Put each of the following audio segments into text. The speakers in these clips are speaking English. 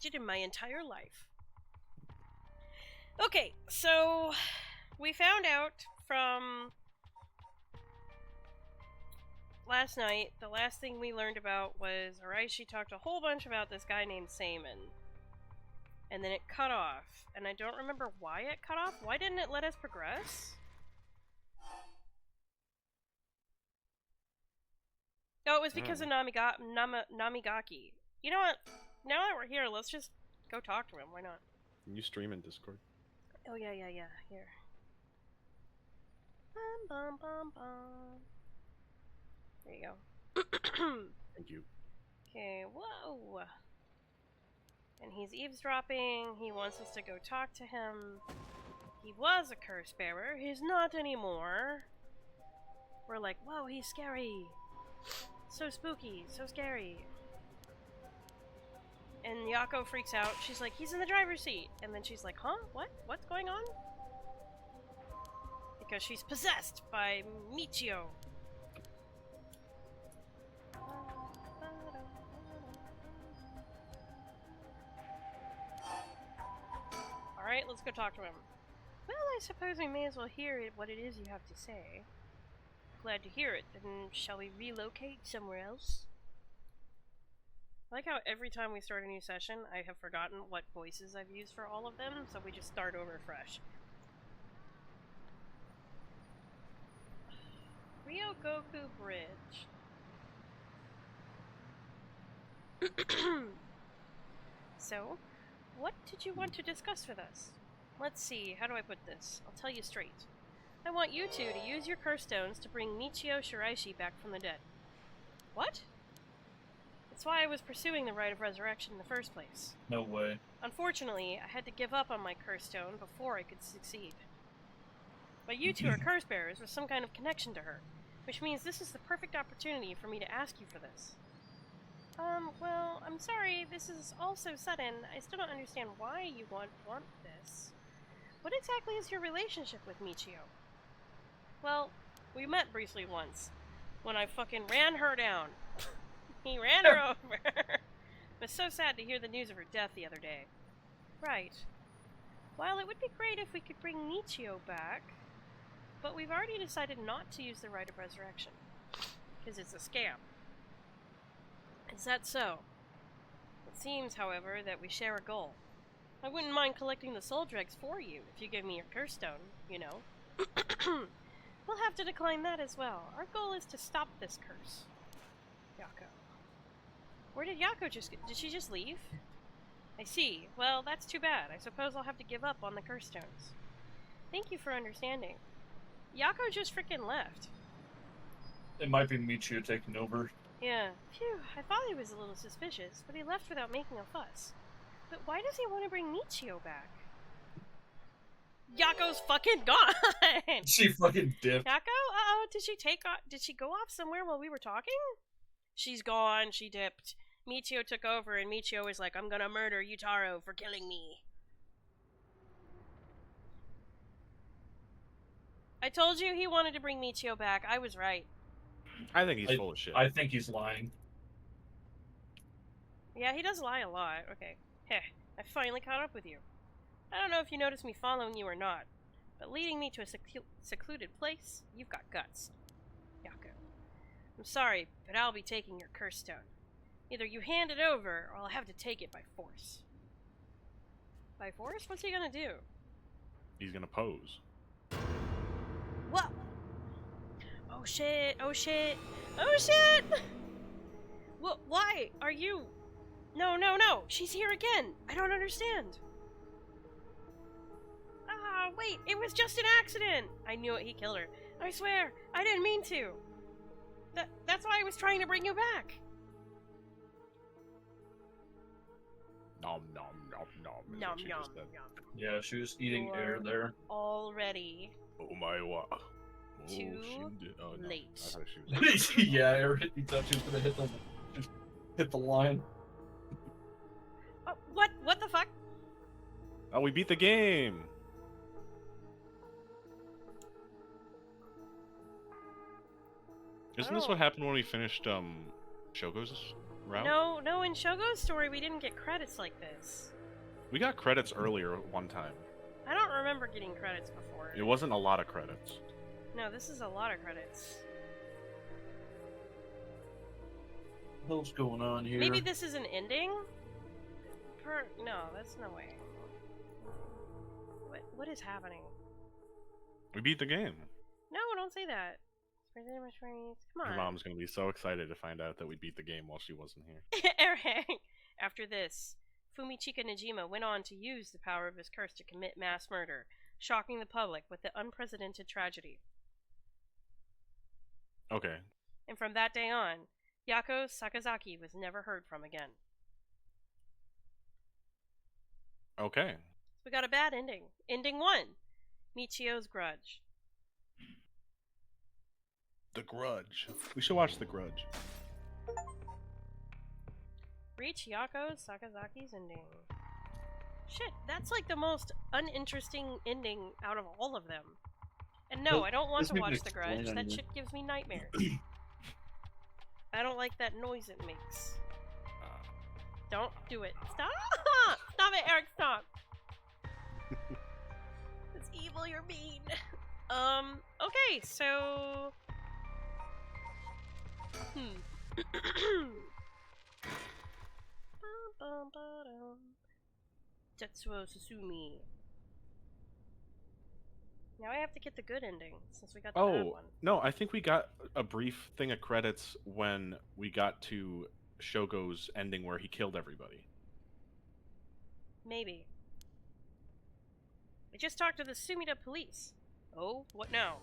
interested in my entire life. Okay, so we found out from last night, the last thing we learned about was Araishi talked a whole bunch about this guy named Saman. And then it cut off. And I don't remember why it cut off. Why didn't it let us progress? Oh, it was because of Namigaki. You know what? Now that we're here, let's just go talk to him. Why not? Can you stream in Discord? Oh, yeah. Here. Bum, bum, bum, bum. There you go. Thank you. Okay, whoa. And he's eavesdropping. He wants us to go talk to him. He was a curse bearer. He's not anymore. We're like, whoa, he's scary. So spooky, so scary. And Yako freaks out. She's like, he's in the driver's seat. And then she's like, huh? What? What's going on? Because she's possessed by Michio. Alright, let's go talk to him. Well, I suppose we may as well hear what it is you have to say. Glad to hear it. Then shall we relocate somewhere else? I like how every time we start a new session, I have forgotten what voices I've used for all of them, so we just start over fresh. Ryogoku Bridge. So, what did you want to discuss with us? Let's see, how do I put this? I'll tell you straight. I want you two to use your curse stones to bring Michio Shiraishi back from the dead. What? That's why I was pursuing the rite of resurrection in the first place. No way. Unfortunately, I had to give up on my curse stone before I could succeed. But you two are curse bearers with some kind of connection to her, which means this is the perfect opportunity for me to ask you for this. Well, I'm sorry, this is all so sudden. I still don't understand why you want this. What exactly is your relationship with Michio? Well, we met briefly once, when I fucking ran her down. He ran her over. It was so sad to hear the news of her death the other day. Right. While it would be great if we could bring Michio back, but we've already decided not to use the Rite of Resurrection, because it's a scam. Is that so? It seems, however, that we share a goal. I wouldn't mind collecting the soul dregs for you, if you give me your curse stone, you know. We'll have to decline that as well. Our goal is to stop this curse. Yako. Where did Yako did she just leave? I see. Well, that's too bad. I suppose I'll have to give up on the curse stones. Thank you for understanding. Yako just freaking left. It might be Michio taking over. Yeah. Phew, I thought he was a little suspicious, but he left without making a fuss. But why does he want to bring Michio back? Yako's fucking gone! She fucking dipped. Yako? Uh-oh, did she go off somewhere while we were talking? She's gone, she dipped. Michio took over, and Michio was like, I'm gonna murder Yutaro for killing me. I told you he wanted to bring Michio back. I was right. I think he's full of shit. I think he's lying. Yeah, he does lie a lot. Okay. Heh, I finally caught up with you. I don't know if you noticed me following you or not, but leading me to a secluded place, you've got guts. Yako. I'm sorry, but I'll be taking your curse stone. Either you hand it over, or I'll have to take it by force. By force? What's he gonna do? He's gonna pose. What? Oh shit, oh shit, oh shit! What? Why are you... No, she's here again! I don't understand! Ah, wait, it was just an accident! I knew it, he killed her. I swear, I didn't mean to! That's why I was trying to bring you back! Nom nom nom nom. Nom nom nom. Yeah, she was eating air there. Already. Oh my wa. Too late. Yeah, air hit me. Thought she was gonna hit the line. Oh, what? What the fuck? Oh, we beat the game. Isn't this what happened when we finished Shogo's route? No, in Shogo's story we didn't get credits like this. We got credits earlier one time. I don't remember getting credits before. It wasn't a lot of credits. No, this is a lot of credits. What the hell's going on here? Maybe this is an ending? No, that's no way. What is happening? We beat the game. No, don't say that. Come on. Your mom's gonna be so excited to find out that we beat the game while she wasn't here. Eric! After this, Fumichika Najima went on to use the power of his curse to commit mass murder, shocking the public with the unprecedented tragedy. Okay. And from that day on, Yako Sakazaki was never heard from again. Okay. We got a bad ending. Ending 1. Michio's Grudge. The Grudge. We should watch The Grudge. Reach Yako Sakazaki's ending. Shit, that's like the most uninteresting ending out of all of them. And no, Well, I don't want this to makes watch me The Grudge. explain That it. shit gives me nightmares. I don't like that noise it makes. Don't do it. Stop! Stop it, Eric, stop! It's evil, you're mean. Okay, so... Tetsuo Susumi. Now I have to get the good ending, since we got the bad Oh, one. no, I think we got a brief thing of credits when we got to Shogo's ending where he killed everybody. Maybe. I just talked to the Sumida police. Oh, what now?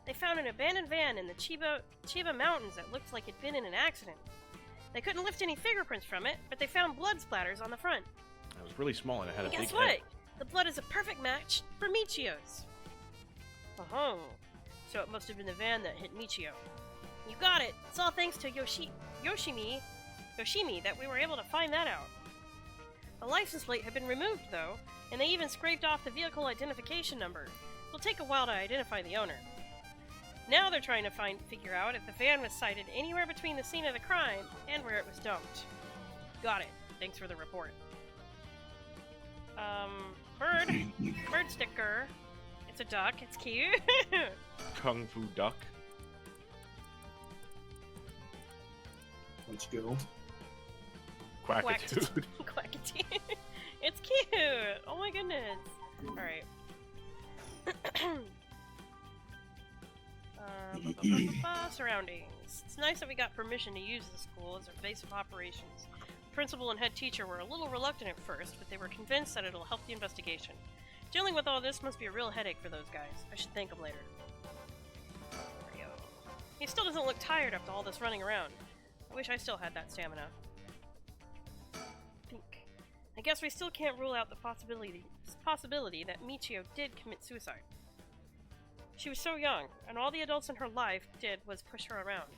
They found an abandoned van in the Chiba Mountains that looked like it'd been in an accident. They couldn't lift any fingerprints from it, but they found blood splatters on the front. It was really small and it had a And guess big what? head. The blood is a perfect match for Michio's. Oh, so it must have been the van that hit Michio. You got it. It's all thanks to Yoshimi that we were able to find that out. The license plate had been removed, though, and they even scraped off the vehicle identification number. It'll take a while to identify the owner. Now they're trying to figure out if the van was sighted anywhere between the scene of the crime and where it was dumped. Got it. Thanks for the report. Bird sticker. It's a duck. It's cute. Kung Fu Duck. Let's go. Quackitude. Quackitude. It's cute. Oh my goodness. Alright. Surroundings. It's nice that we got permission to use the school as our base of operations. The principal and head teacher were a little reluctant at first, but they were convinced that it'll help the investigation. Dealing with all this must be a real headache for those guys. I should thank them later. Mario. He still doesn't look tired after all this running around. I wish I still had that stamina. I guess we still can't rule out the possibility that Michio did commit suicide. She was so young, and all the adults in her life did was push her around.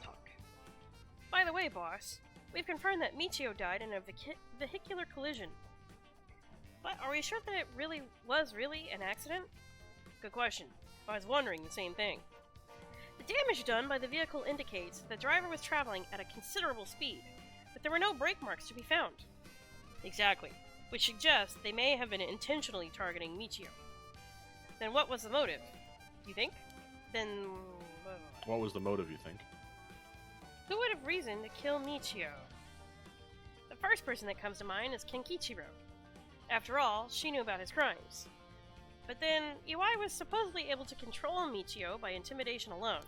Talk. By the way, boss, we've confirmed that Michio died in a vehicular collision. But are we sure that it was really an accident? Good question. I was wondering the same thing. The damage done by the vehicle indicates the driver was traveling at a considerable speed, but there were no brake marks to be found. Exactly, which suggests they may have been intentionally targeting Michio. Then what was the motive? You think? Then... What was the motive, you think? who would have reason to kill Michio? The first person that comes to mind is Kenkichiro. After all, she knew about his crimes. But then, Iwai was supposedly able to control Michio by intimidation alone.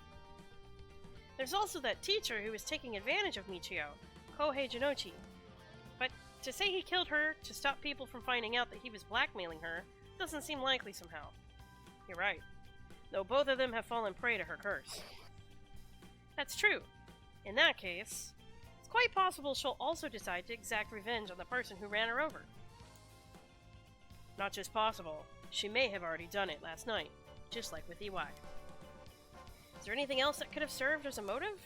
There's also that teacher who was taking advantage of Michio, Kohei Jinochi. But to say he killed her to stop people from finding out that he was blackmailing her doesn't seem likely somehow. You're right, though both of them have fallen prey to her curse. That's true. In that case, it's quite possible she'll also decide to exact revenge on the person who ran her over. Not just possible, she may have already done it last night, just like with Iwai. Is there anything else that could have served as a motive?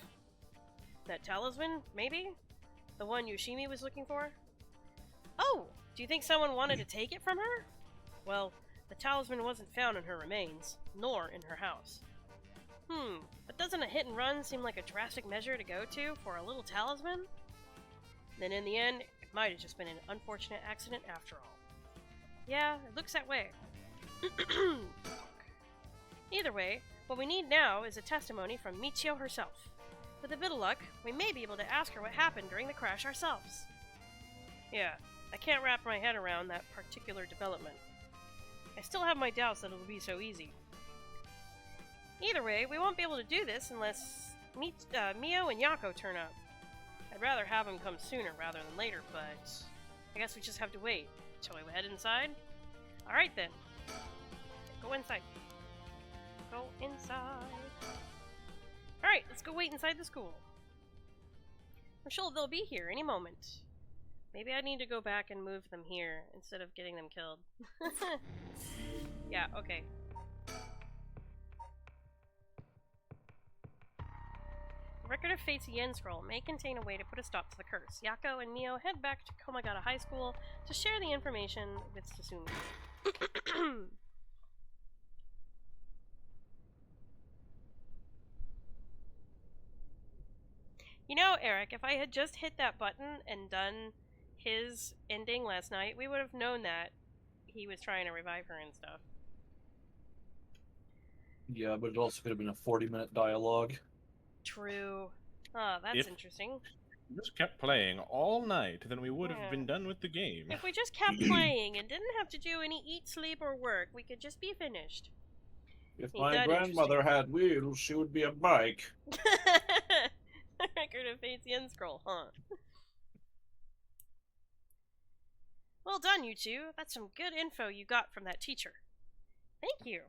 That talisman, maybe? The one Yoshimi was looking for? Oh! Do you think someone wanted to take it from her? Well, the talisman wasn't found in her remains, nor in her house. But doesn't a hit and run seem like a drastic measure to go to for a little talisman? Then in the end, it might have just been an unfortunate accident after all. Yeah, it looks that way. Either way, what we need now is a testimony from Michio herself. With a bit of luck, we may be able to ask her what happened during the crash ourselves. Yeah, I can't wrap my head around that particular development. I still have my doubts that it'll be so easy. Either way, we won't be able to do this unless Mio and Yako turn up. I'd rather have them come sooner rather than later, but I guess we just have to wait. Shall we head inside? Alright then. Go inside. Go inside. Alright, let's go wait inside the school. I'm sure they'll be here any moment. Maybe I need to go back and move them here instead of getting them killed. Yeah, okay. The Record of Fate's Yen Scroll may contain a way to put a stop to the curse. Yako and Mio head back to Komagata High School to share the information with Sasumi. You know, Eric, if I had just hit that button and done his ending last night, we would have known that he was trying to revive her and stuff. Yeah, but it also could have been a 40-minute dialogue. True. Oh, that's interesting. We just kept playing all night, then we would have Yeah. been done with the game. If we just kept playing and didn't have to do any eat, sleep, or work, we could just be finished. If Ain't my that grandmother had wheels, she would be a bike. Record of Fate's Yen Scroll, huh? Well done, you two. That's some good info you got from that teacher. Thank you.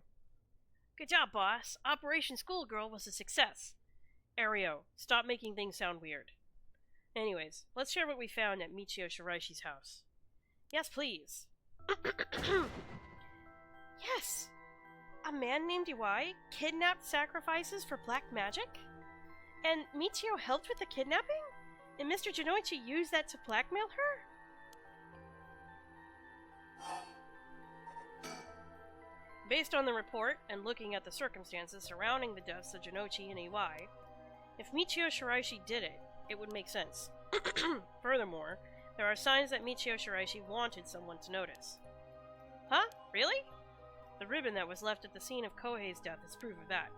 Good job, boss. Operation Schoolgirl was a success. Ario, stop making things sound weird. Anyways, let's share what we found at Michio Shiraishi's house. Yes, please. Yes! A man named Iwai kidnapped sacrifices for black magic? And Michio helped with the kidnapping? And Mr. Janoichi used that to blackmail her? Based on the report, and looking at the circumstances surrounding the deaths of Janoichi and Iwai, if Michio Shiraishi did it, it would make sense. Furthermore, there are signs that Michio Shiraishi wanted someone to notice. Huh? Really? The ribbon that was left at the scene of Kohei's death is proof of that.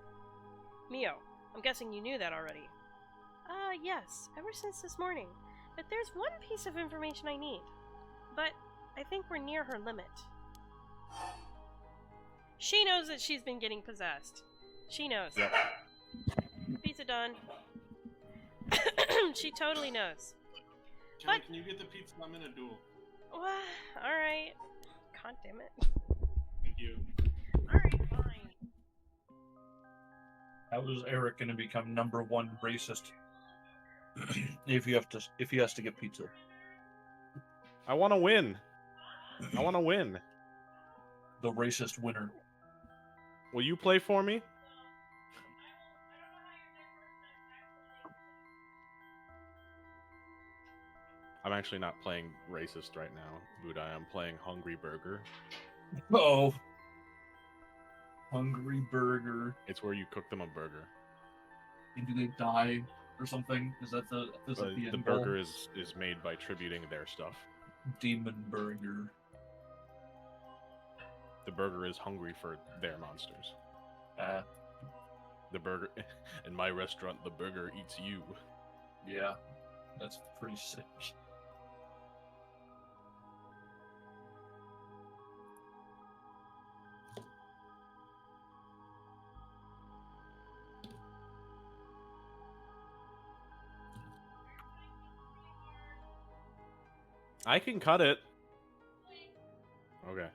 Mio, I'm guessing you knew that already. Yes, ever since this morning. But there's one piece of information I need. But I think we're near her limit. She knows that she's been getting possessed. She knows. Yep. Pizza done. She totally knows. Kelly, can you get the pizza? I'm in a duel. Alright. God damn it. Thank you. Alright, fine. How is Eric going to become #1 racist? if he has to get pizza. I want to win. I want to win. The racist winner. Will you play for me? I'm actually not playing racist right now, Budai. I'm playing Hungry Burger. Oh. Hungry Burger. It's where you cook them a burger. And do they die or something? Is that the The end burger goal? is made by tributing their stuff. Demon Burger. The burger is hungry for their monsters. The burger in my restaurant, the burger eats you. Yeah. That's pretty sick. I can cut it. Okay.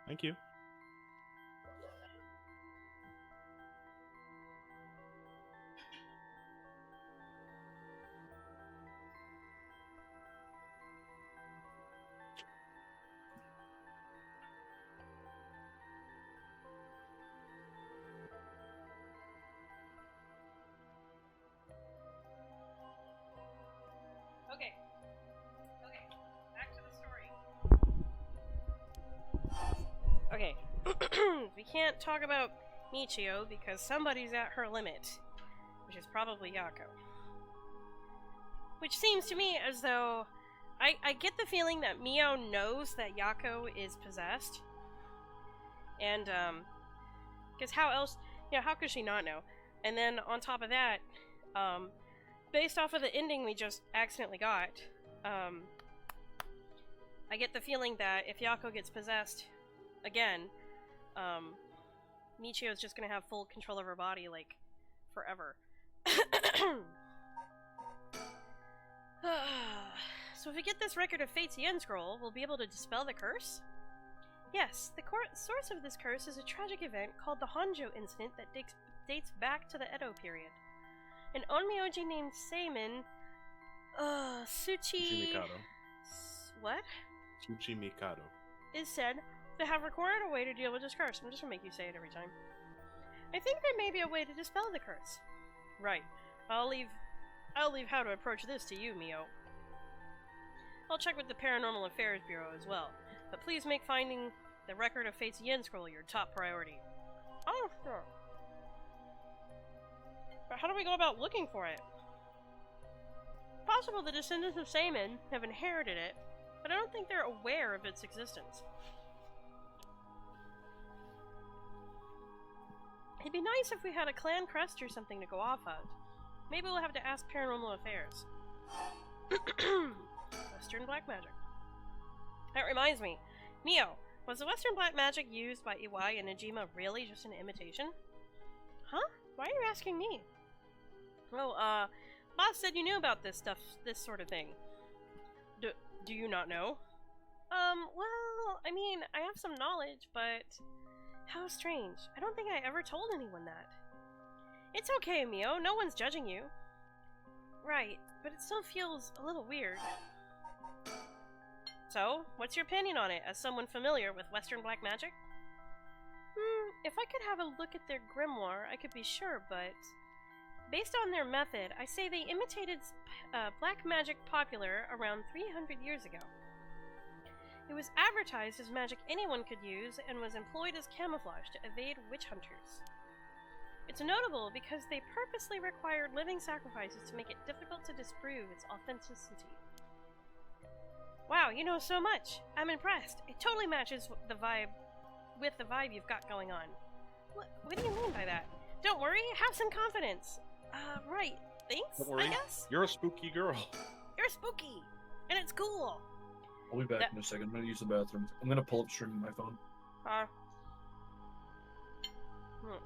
Thank you. we can't talk about Michio because somebody's at her limit, which is probably Yako. Which seems to me as though I get the feeling that Mio knows that Yako is possessed. And, because how else, how could she not know? And then on top of that, based off of the ending we just accidentally got, I get the feeling that if Yako gets possessed again, Michio is just gonna have full control of her body, like, forever. So if we get this record of Fate's Yen Scroll, we'll be able to dispel the curse? Yes, the source of this curse is a tragic event called the Honjo Incident that dates back to the Edo period. An onmyoji named Seimin, Mikado. What? Tsuchi Mikado. Is said to have recorded a way to deal with this curse. I'm just gonna make you say it every time. I think there may be a way to dispel the curse. Right. I'll leave how to approach this to you, Mio. I'll check with the Paranormal Affairs Bureau as well, but please make finding the record of Fate's Yen Scroll your top priority. Oh, sure. But how do we go about looking for it? Possible the descendants of Seimin have inherited it, but I don't think they're aware of its existence. It'd be nice if we had a clan crest or something to go off of. Maybe we'll have to ask Paranormal Affairs. Western Black Magic. That reminds me. Mio, was the Western Black Magic used by Iwai and Najima really just an imitation? Huh? Why are you asking me? Well, Boss said you knew about this stuff, this sort of thing. Do you not know? Well, I mean, I have some knowledge, but... How strange. I don't think I ever told anyone that. It's okay, Mio. No one's judging you. Right, but it still feels a little weird. So, what's your opinion on it, as someone familiar with Western Black Magic? If I could have a look at their grimoire, I could be sure, but... Based on their method, I say they imitated black magic popular around 300 years ago. It was advertised as magic anyone could use and was employed as camouflage to evade witch hunters. It's notable because they purposely required living sacrifices to make it difficult to disprove its authenticity. Wow, you know so much! I'm impressed. It totally matches the vibe you've got going on. What do you mean by that? Don't worry, have some confidence. Right. Thanks, Don't worry. I guess? You're a spooky girl. You're spooky! And it's cool! I'll be back in a second. I'm gonna use the bathroom. I'm gonna pull up streaming my phone.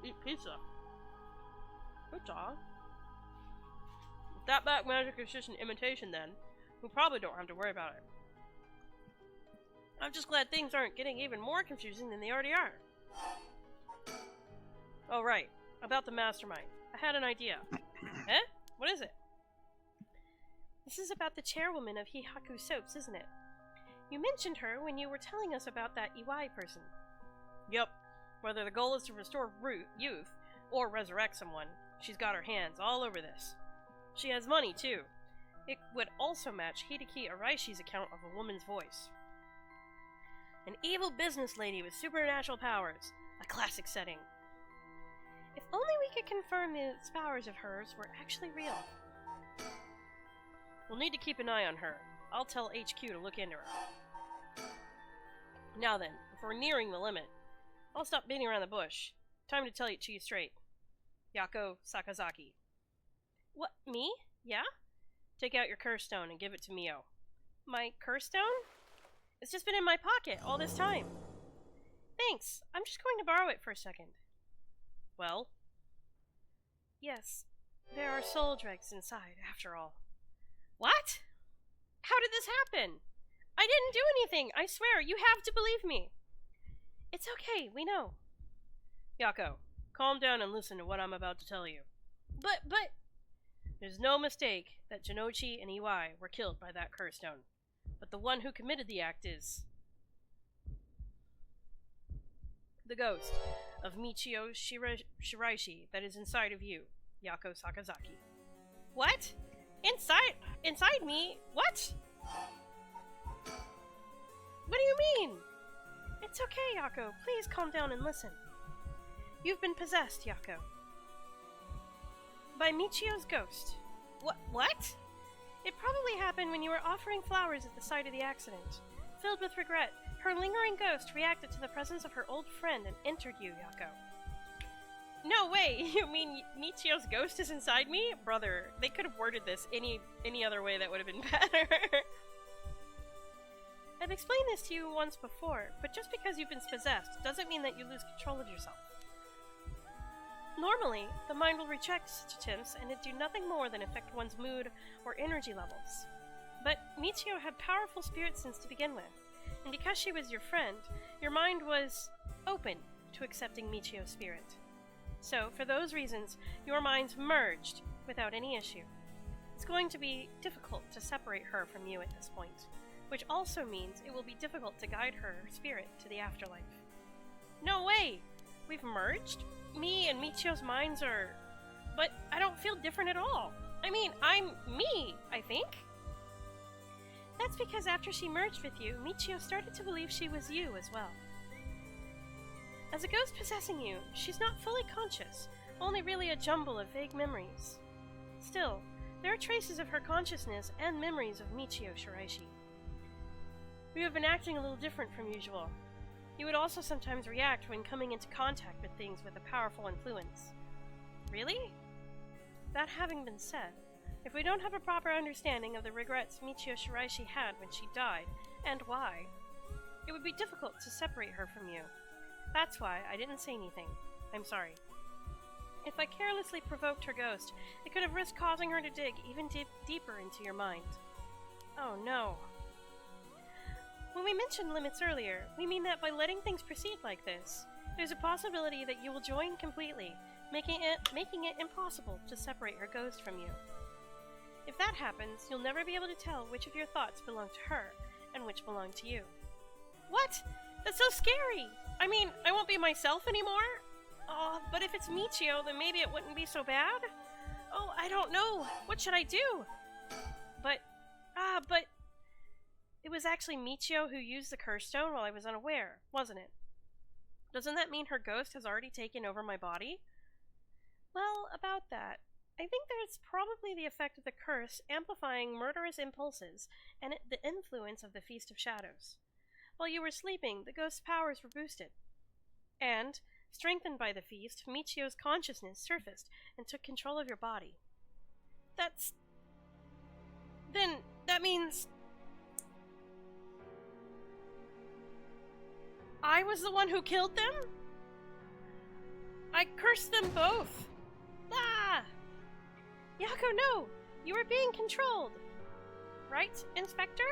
Eat pizza. Good job. If that black magic is just an imitation, then we probably don't have to worry about it. I'm just glad things aren't getting even more confusing than they already are. Oh, right. About the mastermind. I had an idea. Eh? What is it? This is about the chairwoman of Hihaku Soaps, isn't it? You mentioned her when you were telling us about that Iwai person. Yep. Whether the goal is to restore youth or resurrect someone, she's got her hands all over this. She has money, too. It would also match Hideki Araishi's account of a woman's voice. An evil business lady with supernatural powers. A classic setting. If only we could confirm these powers of hers were actually real. We'll need to keep an eye on her. I'll tell HQ to look into her. Now then, if we're nearing the limit, I'll stop beating around the bush. Time to tell you straight. Yako Sakazaki. What, me? Yeah? Take out your curse stone and give it to Mio. My curse stone? It's just been in my pocket all this time. Thanks. I'm just going to borrow it for a second. Well? Yes. There are soul dregs inside, after all. What? How did this happen? I didn't do anything, I swear. You have to believe me. It's okay, we know. Yako, calm down and listen to what I'm about to tell you. But... There's no mistake that Jinochi and Iwai were killed by that curse stone. But the one who committed the act is... the ghost of Michio Shiraishi that is inside of you, Yako Sakazaki. What? Inside me? What? What do you mean? It's okay, Yako. Please calm down and listen. You've been possessed, Yako. By Michio's ghost. What? It probably happened when you were offering flowers at the site of the accident. Filled with regret, her lingering ghost reacted to the presence of her old friend and entered you, Yako. No way! You mean Michio's ghost is inside me? Brother, they could have worded this any other way that would have been better. I've explained this to you once before, but just because you've been possessed doesn't mean that you lose control of yourself. Normally, the mind will reject such attempts and it do nothing more than affect one's mood or energy levels. But Michio had powerful spirit sense to begin with, and because she was your friend, your mind was open to accepting Michio's spirit. So, for those reasons, your minds merged without any issue. It's going to be difficult to separate her from you at this point, which also means it will be difficult to guide her spirit to the afterlife. No way! We've merged? Me and Michio's minds are... But I don't feel different at all. I mean, I'm me, I think. That's because after she merged with you, Michio started to believe she was you as well. As a ghost possessing you, she's not fully conscious, only really a jumble of vague memories. Still, there are traces of her consciousness and memories of Michio Shiraishi. You have been acting a little different from usual. You would also sometimes react when coming into contact with things with a powerful influence. Really? That having been said, if we don't have a proper understanding of the regrets Michio Shiraishi had when she died, and why, it would be difficult to separate her from you. That's why I didn't say anything. I'm sorry. If I carelessly provoked her ghost, it could have risked causing her to dig even deeper into your mind. Oh no. When we mentioned limits earlier, we mean that by letting things proceed like this, there's a possibility that you will join completely, making it impossible to separate her ghost from you. If that happens, you'll never be able to tell which of your thoughts belong to her and which belong to you. What? That's so scary! I mean, I won't be myself anymore? Oh, but if it's Michio, then maybe it wouldn't be so bad? Oh, I don't know. What should I do? But it was actually Michio who used the curse stone while I was unaware, wasn't it? Doesn't that mean her ghost has already taken over my body? Well, about that, I think that it's probably the effect of the curse amplifying murderous impulses and the influence of the Feast of Shadows. While you were sleeping, the ghost's powers were boosted. And, strengthened by the feast, Michio's consciousness surfaced and took control of your body. Then, that means... I was the one who killed them? I cursed them both! Ah! Yako, no! You were being controlled! Right, Inspector?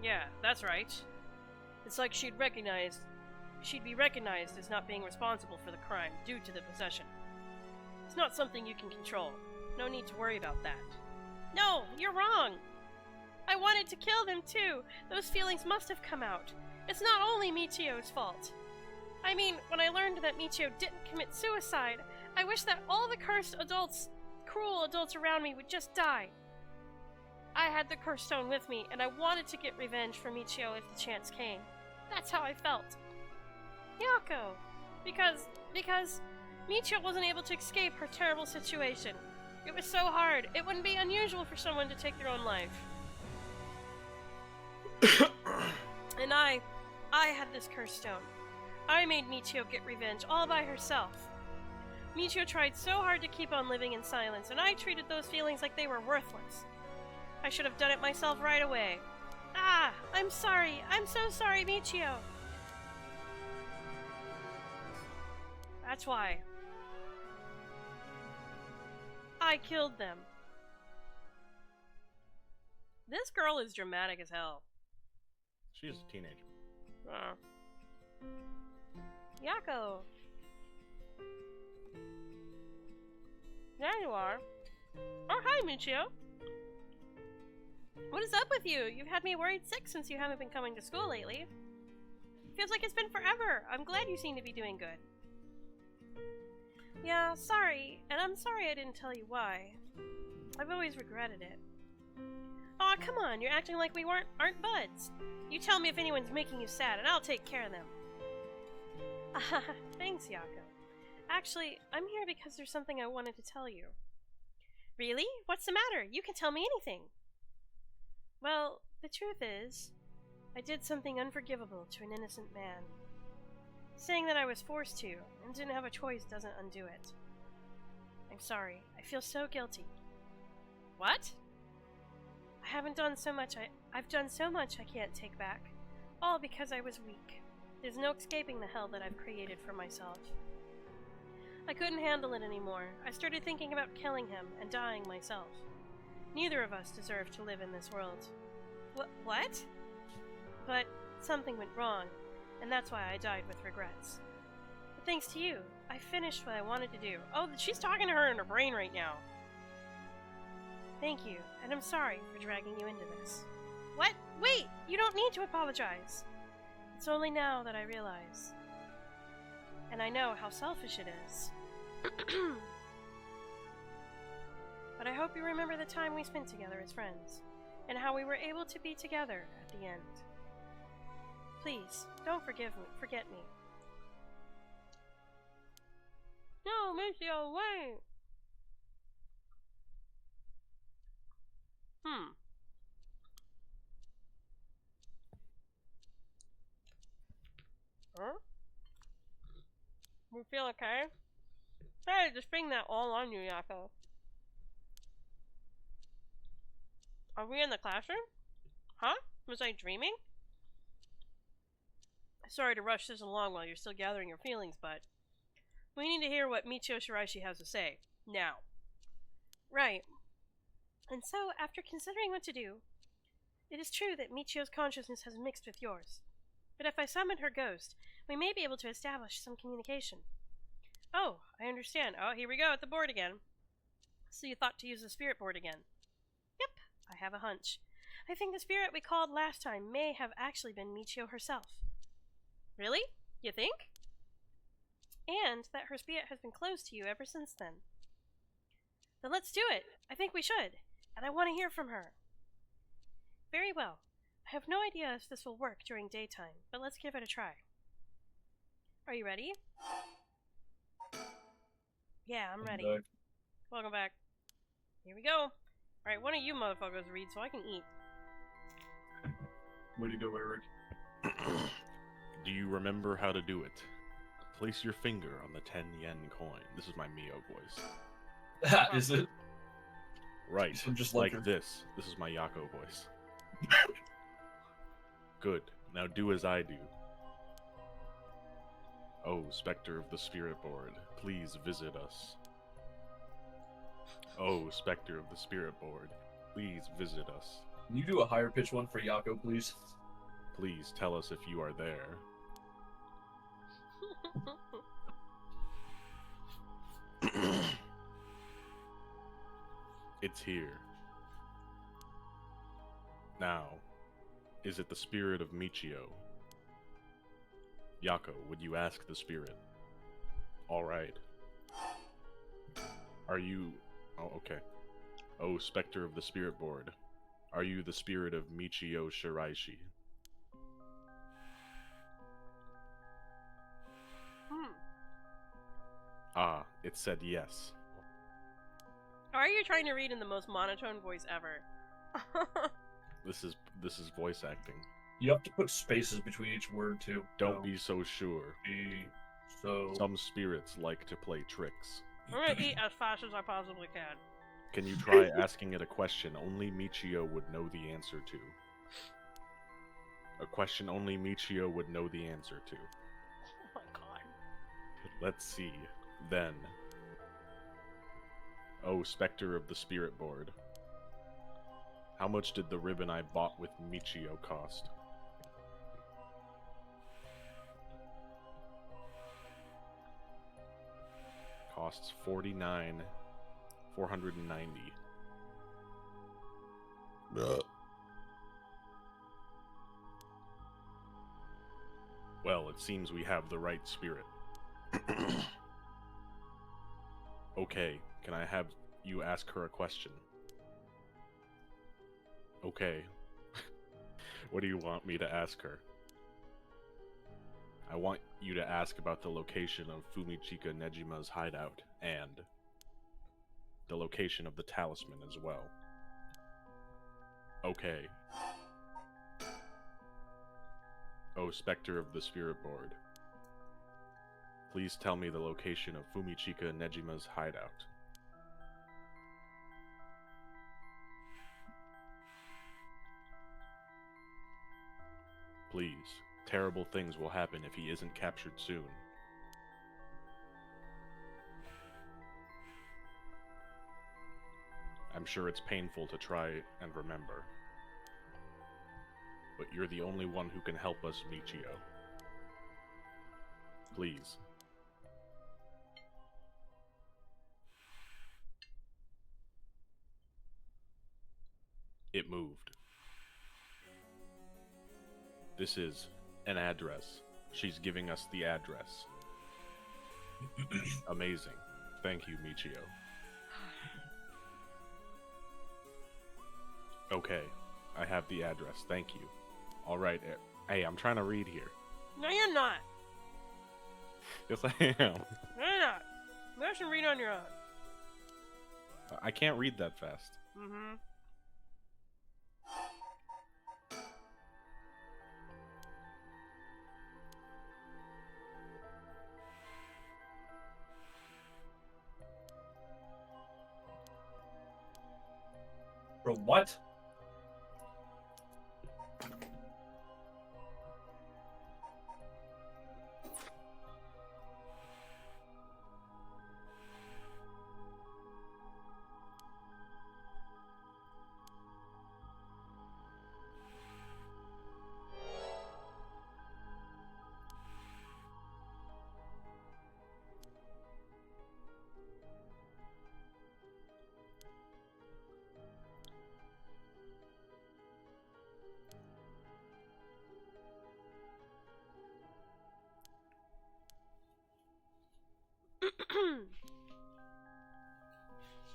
Yeah, that's right. It's like she'd be recognized as not being responsible for the crime due to the possession. It's not something you can control. No need to worry about that. No, you're wrong! I wanted to kill them too! Those feelings must have come out. It's not only Michio's fault. I mean, when I learned that Michio didn't commit suicide, I wish that all the cursed adults, cruel adults around me would just die. I had the curse stone with me, and I wanted to get revenge for Michio if the chance came. That's how I felt. Yako! Because Michio wasn't able to escape her terrible situation. It was so hard. It wouldn't be unusual for someone to take their own life. And I had this curse stone. I made Michio get revenge all by herself. Michio tried so hard to keep on living in silence, and I treated those feelings like they were worthless. I should have done it myself right away. Ah, I'm sorry. I'm so sorry, Michio. That's why. I killed them. This girl is dramatic as hell. She's a teenager. Yako. There you are. Oh, hi, Michio. What is up with you? You've had me worried sick since you haven't been coming to school lately. Feels like it's been forever. I'm glad you seem to be doing good. Yeah, sorry. And I'm sorry I didn't tell you why. I've always regretted it. Aw, come on. You're acting like we aren't buds. You tell me if anyone's making you sad, and I'll take care of them. Thanks, Yako. Actually, I'm here because there's something I wanted to tell you. Really? What's the matter? You can tell me anything. Well, the truth is, I did something unforgivable to an innocent man. Saying that I was forced to and didn't have a choice doesn't undo it. I'm sorry. I feel so guilty. What? I've done so much I can't take back. All because I was weak. There's no escaping the hell that I've created for myself. I couldn't handle it anymore. I started thinking about killing him and dying myself. Neither of us deserve to live in this world. What? But something went wrong, and that's why I died with regrets. But thanks to you, I finished what I wanted to do. Oh, she's talking to her in her brain right now. Thank you, and I'm sorry for dragging you into this. What? Wait! You don't need to apologize! It's only now that I realize. And I know how selfish it is. But I hope you remember the time we spent together as friends, and how we were able to be together at the end. Please, don't forget me. No, Michio, wait! Huh? You feel okay? Hey, just bring that all on you, Yako. Are we in the classroom? Huh? Was I dreaming? Sorry to rush this along while you're still gathering your feelings, but we need to hear what Michio Shiraishi has to say. Now. Right. And so, after considering what to do, it is true that Michio's consciousness has mixed with yours. But if I summon her ghost, we may be able to establish some communication. Oh, I understand. Oh, here we go at the board again. So you thought to use the spirit board again? Yep, I have a hunch. I think the spirit we called last time may have actually been Michio herself. Really? You think? And that her spirit has been close to you ever since then. Then let's do it. I think we should. And I want to hear from her. Very well. I have no idea if this will work during daytime, but let's give it a try. Are you ready? Yeah, I'm ready. Welcome back. Here we go. Alright, one of you motherfuckers read so I can eat. Way to go, Eric. Do you remember how to do it? Place your finger on the 10-yen coin. This is my Mio voice. Is it? Right, I'm just like like this. This is my Yako voice. Good. Now do as I do. Oh, Spectre of the Spirit Board, please visit us. Oh, Spectre of the Spirit Board, please visit us. Can you do a higher pitch one for Yako, please? Please tell us if you are there. It's here. Now, is it the spirit of Michio? Yako, would you ask the spirit? Alright. Are you... Oh, okay. Oh, Spectre of the Spirit Board. Are you the spirit of Michio Shiraishi? Ah, it said yes. Or are you trying to read in the most monotone voice ever? This is voice acting. You have to put spaces between each word, too. Don't be so sure. So... Some spirits like to play tricks. I'm gonna eat as fast as I possibly can. Can you try asking it a question only Michio would know the answer to? A question only Michio would know the answer to. Oh my god. Let's see. Then. Oh, Spectre of the Spirit Board. How much did the ribbon I bought with Michio cost? Costs 49,490. Well, it seems we have the right spirit. Okay, can I have you ask her a question? Okay. What do you want me to ask her? I want you to ask about the location of Fumichika Nejima's hideout, and the location of the talisman as well. Okay. Oh, Spectre of the Spirit Board. Please tell me the location of Fumichika Nejima's hideout. Please. Terrible things will happen if he isn't captured soon. I'm sure it's painful to try and remember. But you're the only one who can help us, Michio. Please. It moved. This is an address. She's giving us the address. Amazing. Thank you, Michio. Okay, I have the address. Thank you. Alright, hey, I'm trying to read here. No, you're not. Yes, I am. No, you're not. You should read on your own. I can't read that fast. Mm-hmm. For what?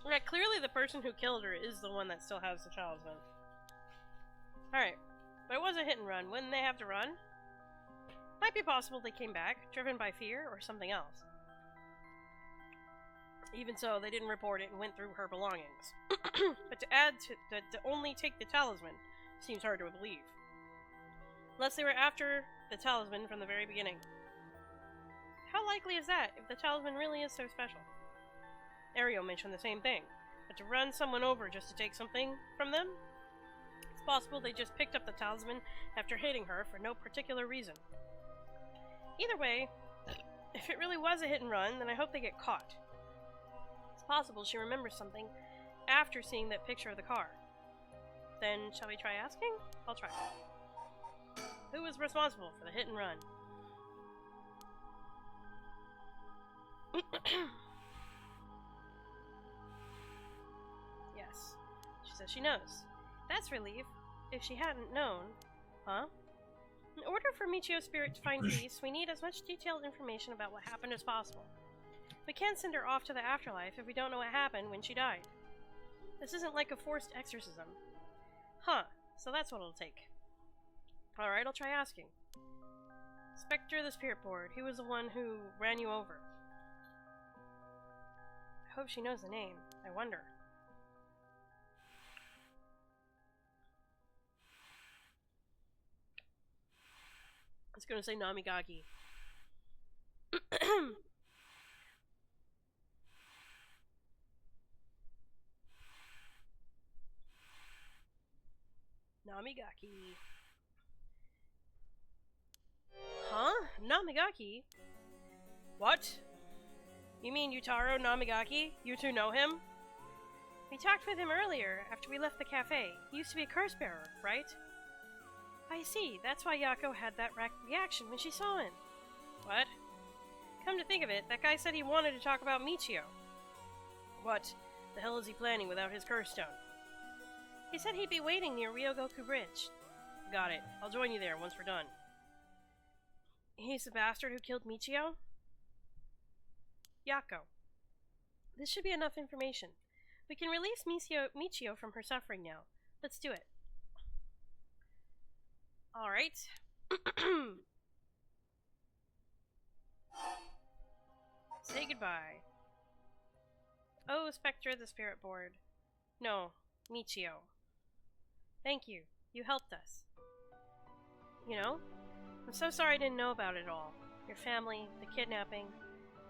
Yeah, clearly the person who killed her is the one that still has the talisman. Alright, but it was a hit and run. Wouldn't they have to run? Might be possible they came back, driven by fear or something else. Even so, they didn't report it and went through her belongings. But to add to only take the talisman seems hard to believe. Unless they were after the talisman from the very beginning. How likely is that, if the talisman really is so special? Ario mentioned the same thing, but to run someone over just to take something from them? It's possible they just picked up the talisman after hitting her for no particular reason. Either way, if it really was a hit and run, then I hope they get caught. It's possible she remembers something after seeing that picture of the car. Then, shall we try asking? I'll try. Who was responsible for the hit and run? Yes. She says she knows. That's relief. If she hadn't known... Huh? In order for Michio's spirit to find peace, we need as much detailed information about what happened as possible. We can't send her off to the afterlife if we don't know what happened when she died. This isn't like a forced exorcism. Huh. So that's what it'll take. Alright, I'll try asking. Spectre of the Spirit Board, who was the one who ran you over? I hope she knows the name. I wonder. I was gonna say Namigaki. Namigaki. Huh? Namigaki? What? You mean Yutaro Namigaki? You two know him? We talked with him earlier, after we left the cafe. He used to be a curse bearer, right? I see. That's why Yako had that reaction when she saw him. What? Come to think of it, that guy said he wanted to talk about Michio. What the hell is he planning without his curse stone? He said he'd be waiting near Ryogoku Bridge. Got it. I'll join you there once we're done. He's the bastard who killed Michio? Yako. This should be enough information. We can release Michio from her suffering now. Let's do it. Alright. Say goodbye. Oh, Spectre of the Spirit Board. No, Michio. Thank you. You helped us. You know, I'm so sorry I didn't know about it all. Your family, the kidnapping,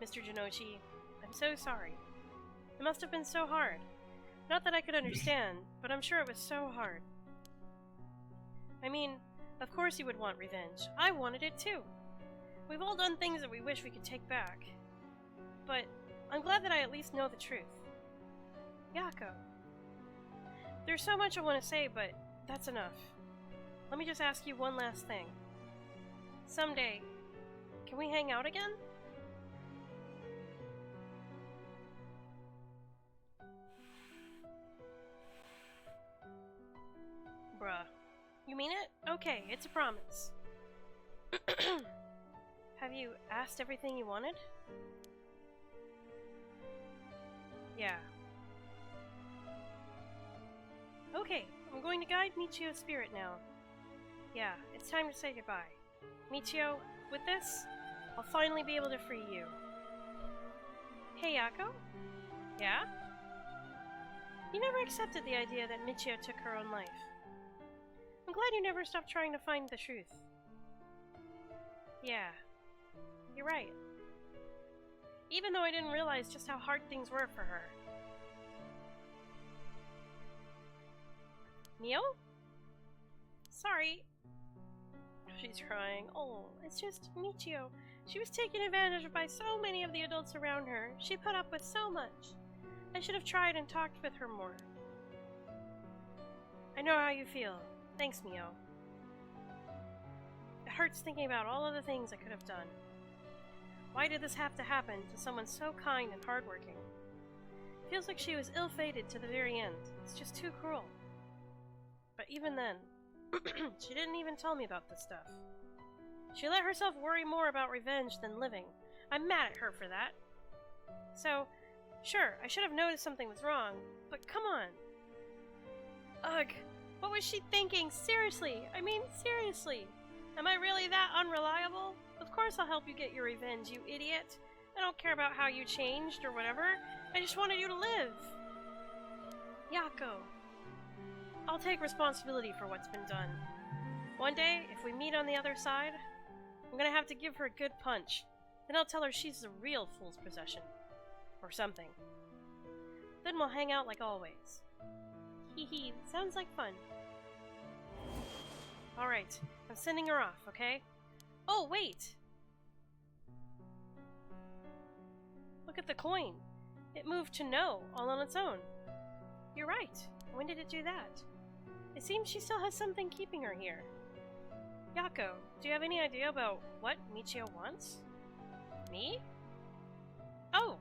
Mr. Jinochi. I'm so sorry. It must have been so hard. Not that I could understand, but I'm sure it was so hard. I mean, of course you would want revenge. I wanted it too. We've all done things that we wish we could take back. But I'm glad that I at least know the truth. Yako. There's so much I want to say, but that's enough. Let me just ask you one last thing. Someday, can we hang out again? Bruh. You mean it? Okay, it's a promise. Have you asked everything you wanted? Yeah. Okay, I'm going to guide Michio's spirit now. Yeah, it's time to say goodbye. Michio, with this, I'll finally be able to free you. Hey, Yako? Yeah? You never accepted the idea that Michio took her own life. I'm glad you never stopped trying to find the truth. Yeah, you're right. Even though I didn't realize just how hard things were for her. Mio? Sorry. She's crying. Oh, it's just Michio. She was taken advantage of by so many of the adults around her. She put up with so much. I should have tried and talked with her more. I know how you feel. Thanks, Mio. It hurts thinking about all of the things I could have done. Why did this have to happen to someone so kind and hardworking? It feels like she was ill-fated to the very end. It's just too cruel. But even then, she didn't even tell me about this stuff. She let herself worry more about revenge than living. I'm mad at her for that. So, sure, I should have noticed something was wrong, but come on. Ugh, what was she thinking? Seriously, I mean, seriously. Am I really that unreliable? Of course I'll help you get your revenge, you idiot. I don't care about how you changed or whatever. I just wanted you to live. Yako. I'll take responsibility for what's been done. One day, if we meet on the other side, I'm gonna have to give her a good punch. Then I'll tell her she's the real fool's possession. Or something. Then we'll hang out like always. Hee hee, sounds like fun. Alright, I'm sending her off, okay? Oh, wait! Look at the coin. It moved to no, all on its own. You're right. When did it do that? It seems she still has something keeping her here. Yako, do you have any idea about what Michio wants? Me? Oh!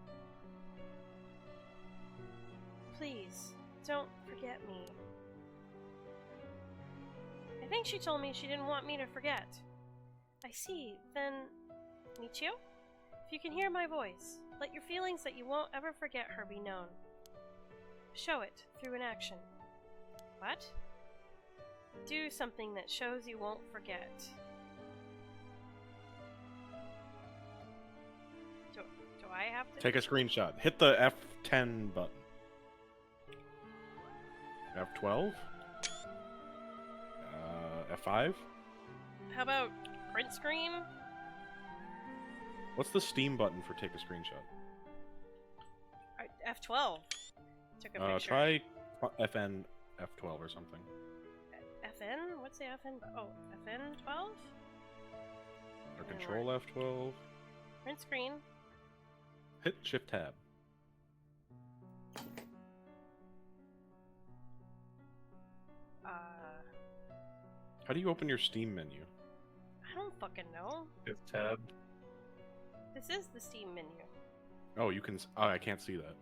Please, don't forget me. I think she told me she didn't want me to forget. I see, then... Michio? If you can hear my voice, let your feelings that you won't ever forget her be known. Show it through an action. What? Do something that shows you won't forget. Do I have to... Take a screenshot. Hit the F10 button. F12? F5? How about print screen? What's the Steam button for take a screenshot? F12. Took a picture. Try FN F12 or something. FN? What's the FN? Oh, FN12? Or Control F12. Print screen. Hit Shift Tab. How do you open your Steam menu? I don't fucking know. Shift tab. This is the Steam menu. Oh, you can... Oh, I can't see that.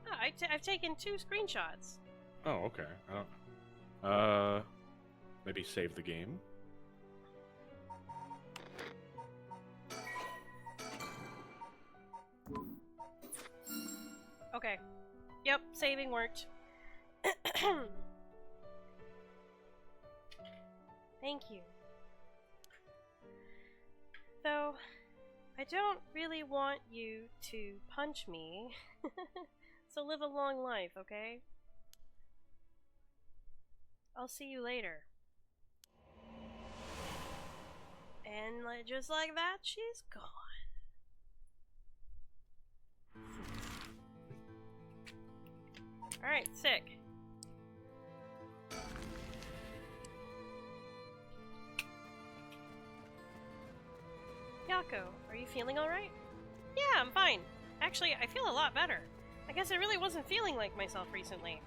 Oh, I've taken 2 screenshots. Oh, okay. I don't... Maybe save the game? Okay. Yep, saving worked. Thank you. Though, I don't really want you to punch me. So live a long life, okay? I'll see you later. And just like that, she's gone. Alright, sick. Yako, are you feeling alright? Yeah, I'm fine. Actually, I feel a lot better. I guess I really wasn't feeling like myself recently.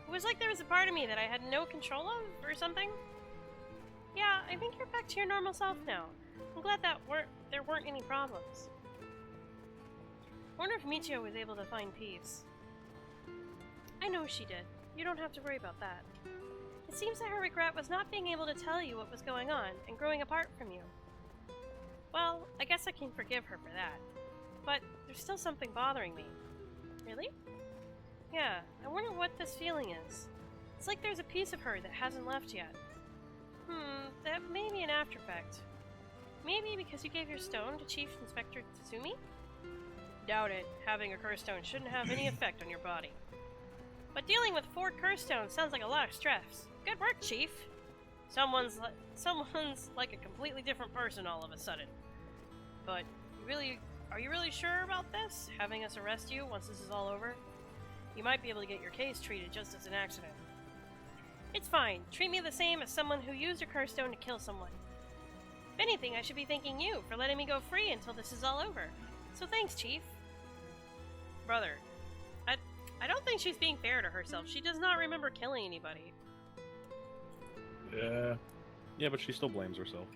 It was like there was a part of me that I had no control of, or something. Yeah, I think you're back to your normal self now. I'm glad that there weren't any problems. I wonder if Michio was able to find peace. I know she did. You don't have to worry about that. It seems that her regret was not being able to tell you what was going on and growing apart from you. Well, I guess I can forgive her for that. But there's still something bothering me. Really? Yeah, I wonder what this feeling is. It's like there's a piece of her that hasn't left yet. That may be an after effect. Maybe because you gave your stone to Chief Inspector Tsuzumi? Doubt it. Having a curse stone shouldn't have any effect on your body. But dealing with 4 curse stones sounds like a lot of stress. Good work, Chief. Someone's like a completely different person all of a sudden. But are you really sure about this? Having us arrest you once this is all over? You might be able to get your case treated just as an accident. It's fine. Treat me the same as someone who used your curse stone to kill someone. If anything, I should be thanking you for letting me go free until this is all over. So thanks, Chief. Brother, I don't think she's being fair to herself. She does not remember killing anybody. Yeah. Yeah, but she still blames herself.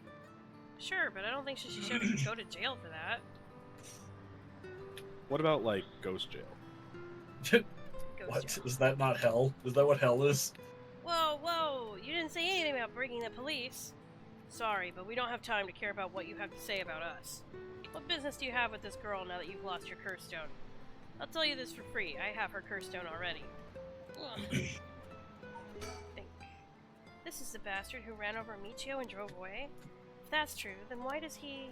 Sure, but I don't think she should go to jail for that. What about, like, ghost jail? Ghost What? jail. Is that not hell? Is that what hell is? Whoa, you didn't say anything about bringing the police. Sorry, but we don't have time to care about what you have to say about us. What business do you have with this girl now that you've lost your curse stone? I'll tell you this for free. I have her curse stone already. Think. This is the bastard who ran over Michio and drove away? If that's true, then why does he...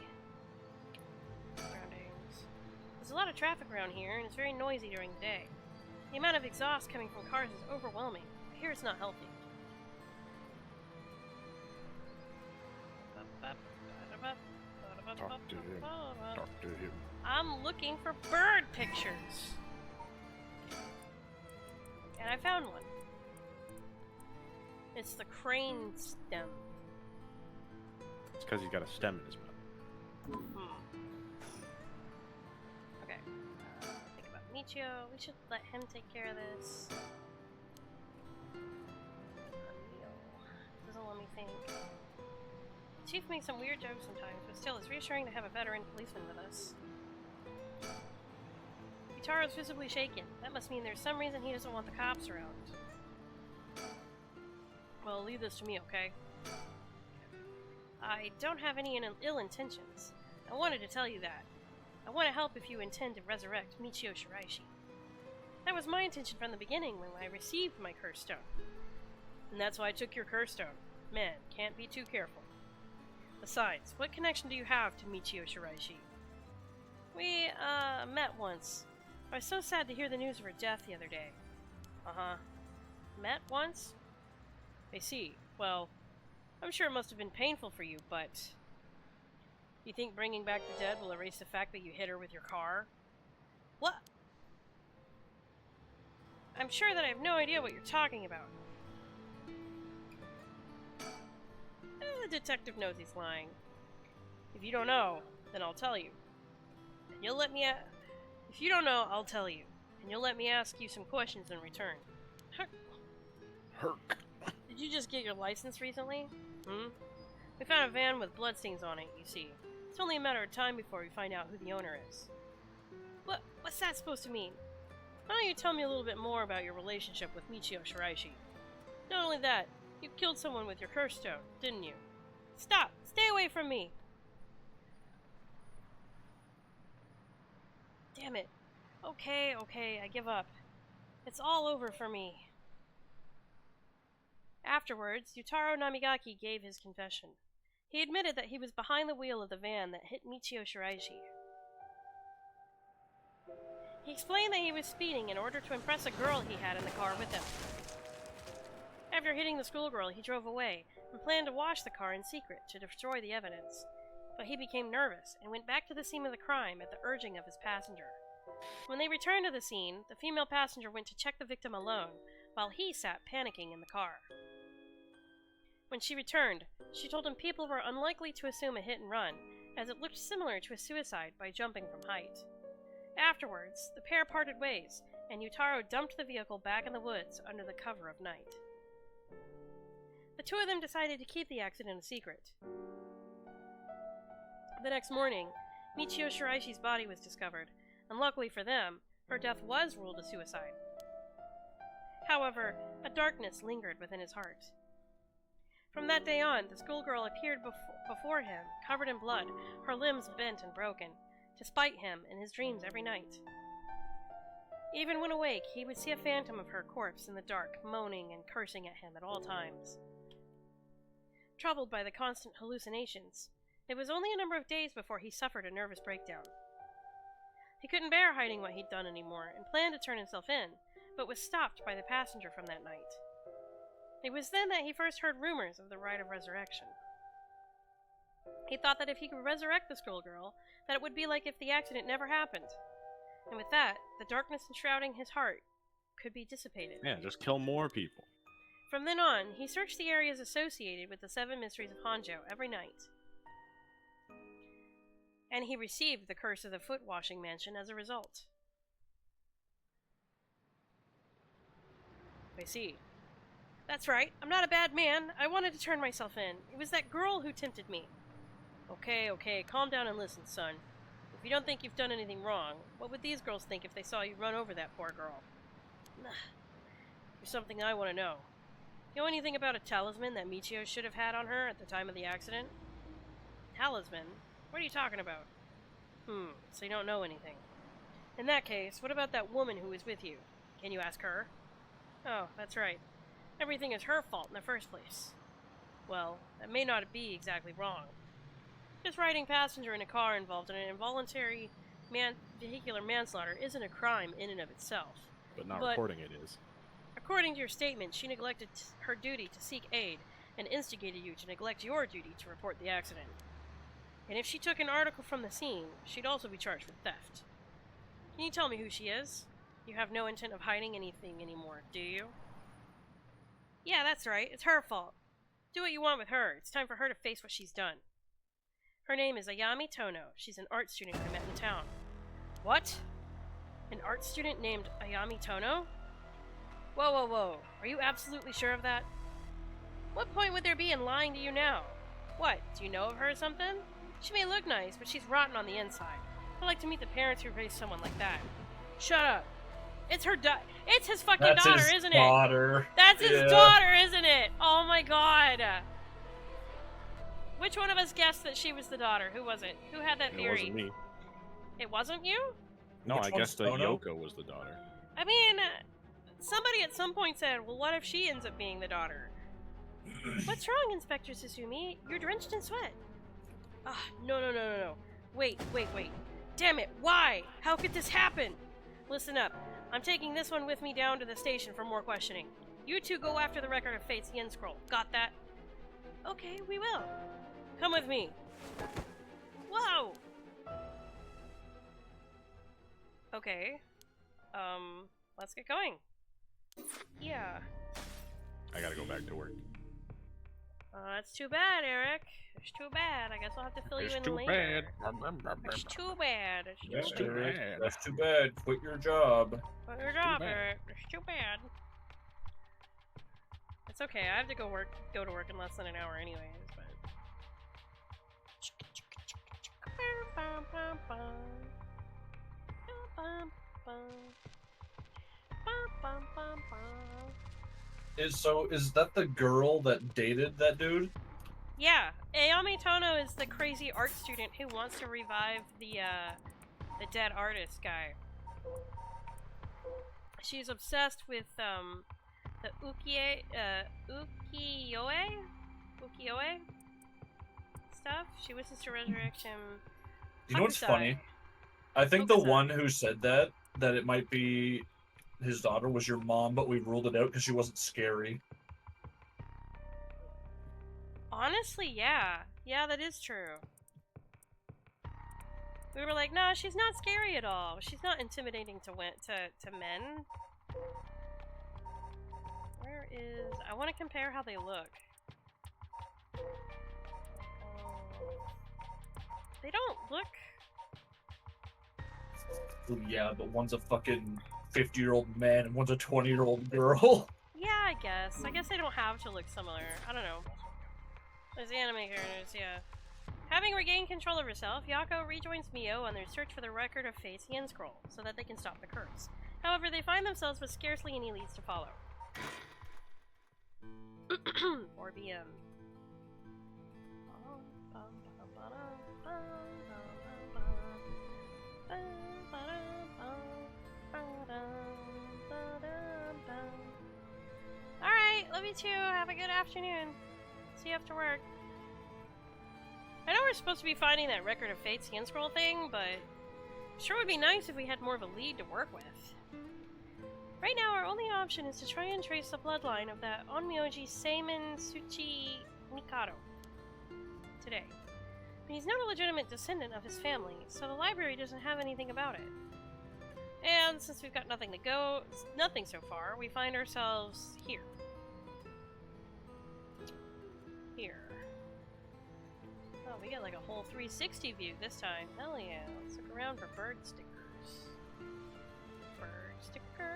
Surroundings. There's a lot of traffic around here, and it's very noisy during the day. The amount of exhaust coming from cars is overwhelming. I hear it's not healthy. Talk to him. Talk to him. I'm looking for bird pictures. And I found one. It's the crane stem. It's because he's got a stem in his mouth. Okay. Think about Michio. We should let him take care of this. Doesn't let me think. Chief makes some weird jokes sometimes, but still, it's reassuring to have a veteran policeman with us. Utaro's visibly shaken. That must mean there's some reason he doesn't want the cops around. Well, leave this to me, okay? I don't have any ill intentions. I wanted to tell you that. I want to help if you intend to resurrect Michio Shiraishi. That was my intention from the beginning when I received my curse stone. And that's why I took your curse stone. Man, can't be too careful. Besides, what connection do you have to Michio Shiraishi? We, met once. I was so sad to hear the news of her death the other day. Uh-huh. Met once? I see. Well, I'm sure it must have been painful for you, but... You think bringing back the dead will erase the fact that you hit her with your car? What? I'm sure that I have no idea what you're talking about. The detective knows he's lying. If you don't know, then I'll tell you. And you'll let me If you don't know, I'll tell you. And you'll let me ask you some questions in return. Herc. Did you just get your license recently? We found a van with bloodstains on it, you see. It's only a matter of time before we find out who the owner is. What's that supposed to mean? Why don't you tell me a little bit more about your relationship with Michio Shiraishi? Not only that, you killed someone with your curse stone, didn't you? Stop! Stay away from me! Damn it. Okay, I give up. It's all over for me. Afterwards, Yutaro Namigaki gave his confession. He admitted that he was behind the wheel of the van that hit Michio Shiraishi. He explained that he was speeding in order to impress a girl he had in the car with him. After hitting the schoolgirl, he drove away and planned to wash the car in secret to destroy the evidence. But he became nervous and went back to the scene of the crime at the urging of his passenger. When they returned to the scene, the female passenger went to check the victim alone, while he sat panicking in the car. When she returned, she told him people were unlikely to assume a hit and run, as it looked similar to a suicide by jumping from height. Afterwards, the pair parted ways, and Yutaro dumped the vehicle back in the woods under the cover of night. The two of them decided to keep the accident a secret. The next morning, Michio Shiraishi's body was discovered, and luckily for them, her death was ruled a suicide. However, a darkness lingered within his heart. From that day on, the schoolgirl appeared before him, covered in blood, her limbs bent and broken, to spite him in his dreams every night. Even when awake, he would see a phantom of her corpse in the dark, moaning and cursing at him at all times. Troubled by the constant hallucinations, it was only a number of days before he suffered a nervous breakdown. He couldn't bear hiding what he'd done anymore and planned to turn himself in, but was stopped by the passenger from that night. It was then that he first heard rumors of the rite of resurrection. He thought that if he could resurrect the schoolgirl, that it would be like if the accident never happened. And with that, the darkness enshrouding his heart could be dissipated. Yeah, just kill more people. From then on, he searched the areas associated with the 7 mysteries of Honjo every night. And he received the curse of the foot-washing mansion as a result. I see. That's right, I'm not a bad man. I wanted to turn myself in. It was that girl who tempted me. Okay, calm down and listen, son. If you don't think you've done anything wrong, what would these girls think if they saw you run over that poor girl? There's something I want to know. You know anything about a talisman that Michio should have had on her at the time of the accident? Talisman? What are you talking about? So you don't know anything. In that case, what about that woman who was with you? Can you ask her? Oh, that's right. Everything is her fault in the first place. Well, that may not be exactly wrong. Just riding passenger in a car involved in an involuntary vehicular manslaughter isn't a crime in and of itself. But reporting it is. According to your statement, she neglected her duty to seek aid and instigated you to neglect your duty to report the accident. And if she took an article from the scene, she'd also be charged with theft. Can you tell me who she is? You have no intent of hiding anything anymore, do you? Yeah, that's right. It's her fault. Do what you want with her. It's time for her to face what she's done. Her name is Ayami Tono. She's an art student I met in town. What? An art student named Ayami Tono? Whoa. Are you absolutely sure of that? What point would there be in lying to you now? What, do you know of her or something? She may look nice, but she's rotten on the inside. I'd like to meet the parents who raised someone like that. Shut up. It's her It's his fucking That's daughter, his isn't daughter. it? That's his daughter, isn't it? Oh my god. Which one of us guessed that she was the daughter? Who was it? Who had that theory? It wasn't me. It wasn't you? No, Which I one's guess that Tono? Yoko was the daughter. I mean, somebody at some point said, well, what if she ends up being the daughter? What's wrong, Inspector Susumi? You're drenched in sweat. No. Wait. Damn it, why? How could this happen? Listen up. I'm taking this one with me down to the station for more questioning. You two go after the record of Fate's Yen Scroll. Got that? Okay, we will. Come with me. Whoa! Okay. Let's get going. Yeah. I gotta go back to work. That's too bad, Eric. It's too bad. I guess I'll have to fill you in later. It's too bad. That's too bad. That's too bad. Quit your job. Quit your job, bad. Eric. It's too bad. It's okay. I have to go to work in less than an hour anyways, but... Is that the girl that dated that dude? Yeah, Ayami Tono is the crazy art student who wants to revive the dead artist guy. She's obsessed with the ukiyo-e? stuff. She wishes to resurrect him. You know what's Hakusai. funny? I think the Hakusai. one who said that it might be his daughter, was your mom, but we ruled it out because she wasn't scary. Honestly, yeah. Yeah, that is true. We were like, no, she's not scary at all. She's not intimidating to men. Where is... I want to compare how they look. They don't look... Ooh, yeah, but one's a fucking 50-year-old man and one's a 20-year-old girl. Yeah, I guess. I guess they don't have to look similar. I don't know. There's the anime characters, yeah. Having regained control of herself, Yako rejoins Mio on their search for the record of Fate's Yen Scroll, so that they can stop the curse. However, they find themselves with scarcely any leads to follow. 4 p.m. Alright, love you too. Have a good afternoon. See you after work. I know we're supposed to be finding that record of Fate's Yen Scroll thing, but sure would be nice if we had more of a lead to work with. Right now, our only option is to try and trace the bloodline of that Onmyoji Seimin Tsuchi Mikado today. But he's not a legitimate descendant of his family, so the library doesn't have anything about it. And since we've got nothing so far, we find ourselves here. Oh, we get like a whole 360 view this time. Hell yeah. Let's look around for bird stickers. Bird sticker.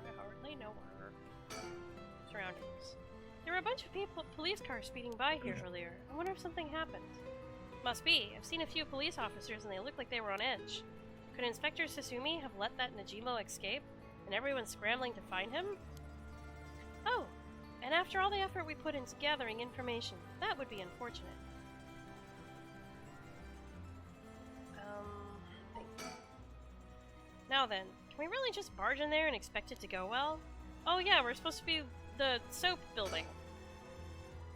I hardly know her. Surroundings. There were a bunch of police cars speeding by here earlier. I wonder if something happened. Must be. I've seen a few police officers and they looked like they were on edge. Could Inspector Sasumi have let that Najimo escape, and everyone's scrambling to find him? Oh, and after all the effort we put into gathering information, that would be unfortunate. Now then, can we really just barge in there and expect it to go well? Oh yeah, we're supposed to be the soap building.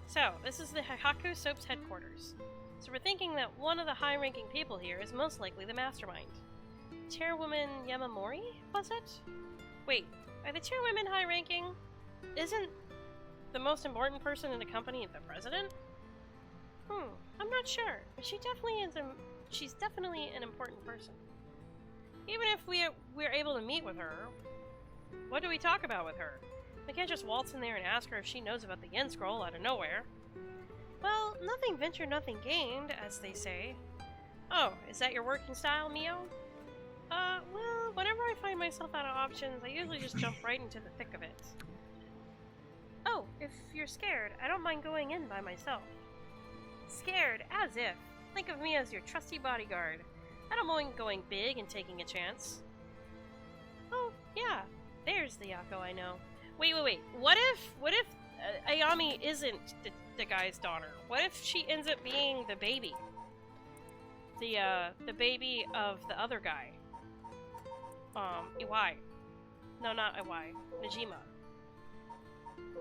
So, this is the Haku Soap's headquarters. So we're thinking that one of the high-ranking people here is most likely the mastermind. Chairwoman Yamamori, was it? Wait, are the chairwomen high-ranking? Isn't the most important person in the company the president? I'm not sure, but she's definitely an important person. Even if we're able to meet with her, what do we talk about with her? We can't just waltz in there and ask her if she knows about the Yen Scroll out of nowhere. Well, nothing ventured, nothing gained, as they say. Oh, is that your working style, Mio? Well, whenever I find myself out of options, I usually just jump right into the thick of it. Oh, if you're scared, I don't mind going in by myself. Scared? As if. Think of me as your trusty bodyguard. I don't mind going big and taking a chance. Oh, yeah. There's the Yako I know. Wait. What if Ayami isn't the guy's daughter? What if she ends up being the baby? The baby of the other guy. Iwai. No, not Iwai. Najima.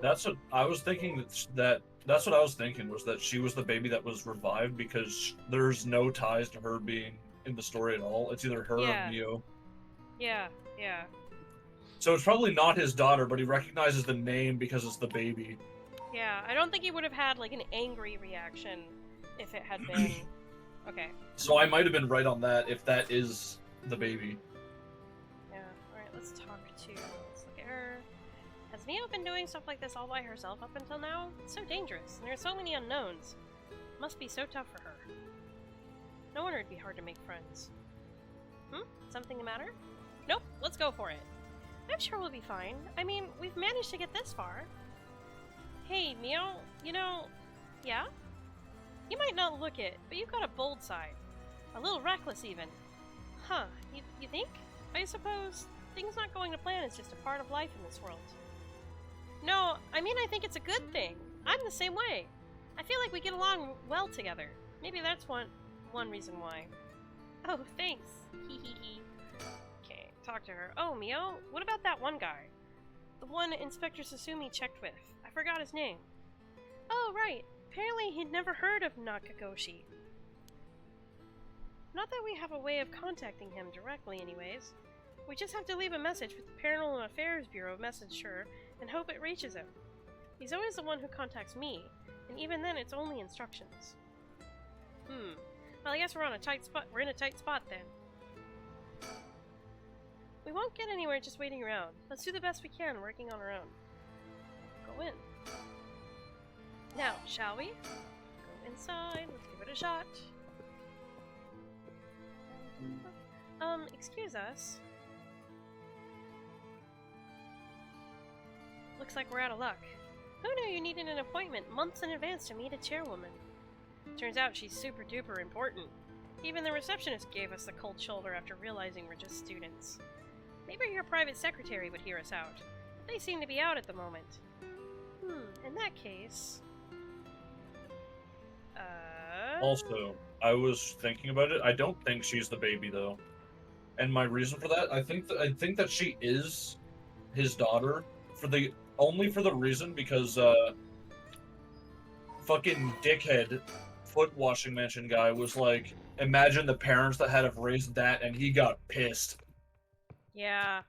That's what I was thinking. That's what I was thinking, was that she was the baby that was revived, because there's no ties to her being in the story at all. It's either her or Mio. Yeah. So it's probably not his daughter, but he recognizes the name because it's the baby. Yeah, I don't think he would have had like an angry reaction if it had been. Okay. So I might have been right on that, if that is the baby. Yeah, alright, let's look at her. Has Mio been doing stuff like this all by herself up until now? It's so dangerous, and there are so many unknowns. It must be so tough for her. No wonder it'd be hard to make friends. Something the matter? Nope, let's go for it. I'm sure we'll be fine. I mean, we've managed to get this far. Hey, Mio, yeah? You might not look it, but you've got a bold side. A little reckless, even. Huh, you think? I suppose things not going to plan is just a part of life in this world. No, I mean, I think it's a good thing. I'm the same way. I feel like we get along well together. Maybe that's one reason why. Oh, thanks. Hee. Okay, talk to her. Oh, Mio, what about that one guy? The one Inspector Sasumi checked with. I forgot his name. Oh, right. Apparently he'd never heard of Nakagoshi. Not that we have a way of contacting him directly anyways. We just have to leave a message with the Paranormal Affairs Bureau messenger and hope it reaches him. He's always the one who contacts me, and even then it's only instructions. Well, I guess we're in a tight spot then. We won't get anywhere just waiting around. Let's do the best we can working on our own. Go in. Now, shall we? Go inside, let's give it a shot. Excuse us. Looks like we're out of luck. Who knew you needed an appointment months in advance to meet a chairwoman? Turns out she's super duper important. Even the receptionist gave us the cold shoulder after realizing we're just students. Maybe your private secretary would hear us out. They seem to be out at the moment. In that case... Also, I was thinking about it. I don't think she's the baby, though. And my reason for that, I think that she is his daughter only for the reason because fucking dickhead foot washing mansion guy was like, imagine the parents that had have raised that, and he got pissed. Yeah.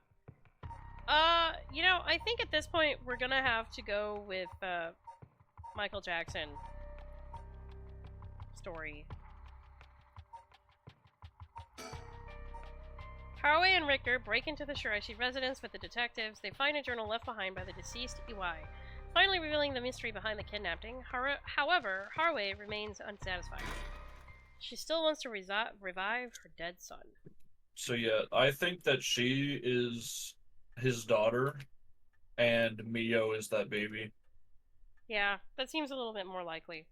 You know, I think at this point we're gonna have to go with Michael Jackson story. Haraway and Richter break into the Shiraishi residence with the detectives. They find a journal left behind by the deceased Iwai, finally revealing the mystery behind the kidnapping. However, Haraway remains unsatisfied. She still wants to revive her dead son. So yeah, I think that she is his daughter, and Mio is that baby. Yeah, that seems a little bit more likely.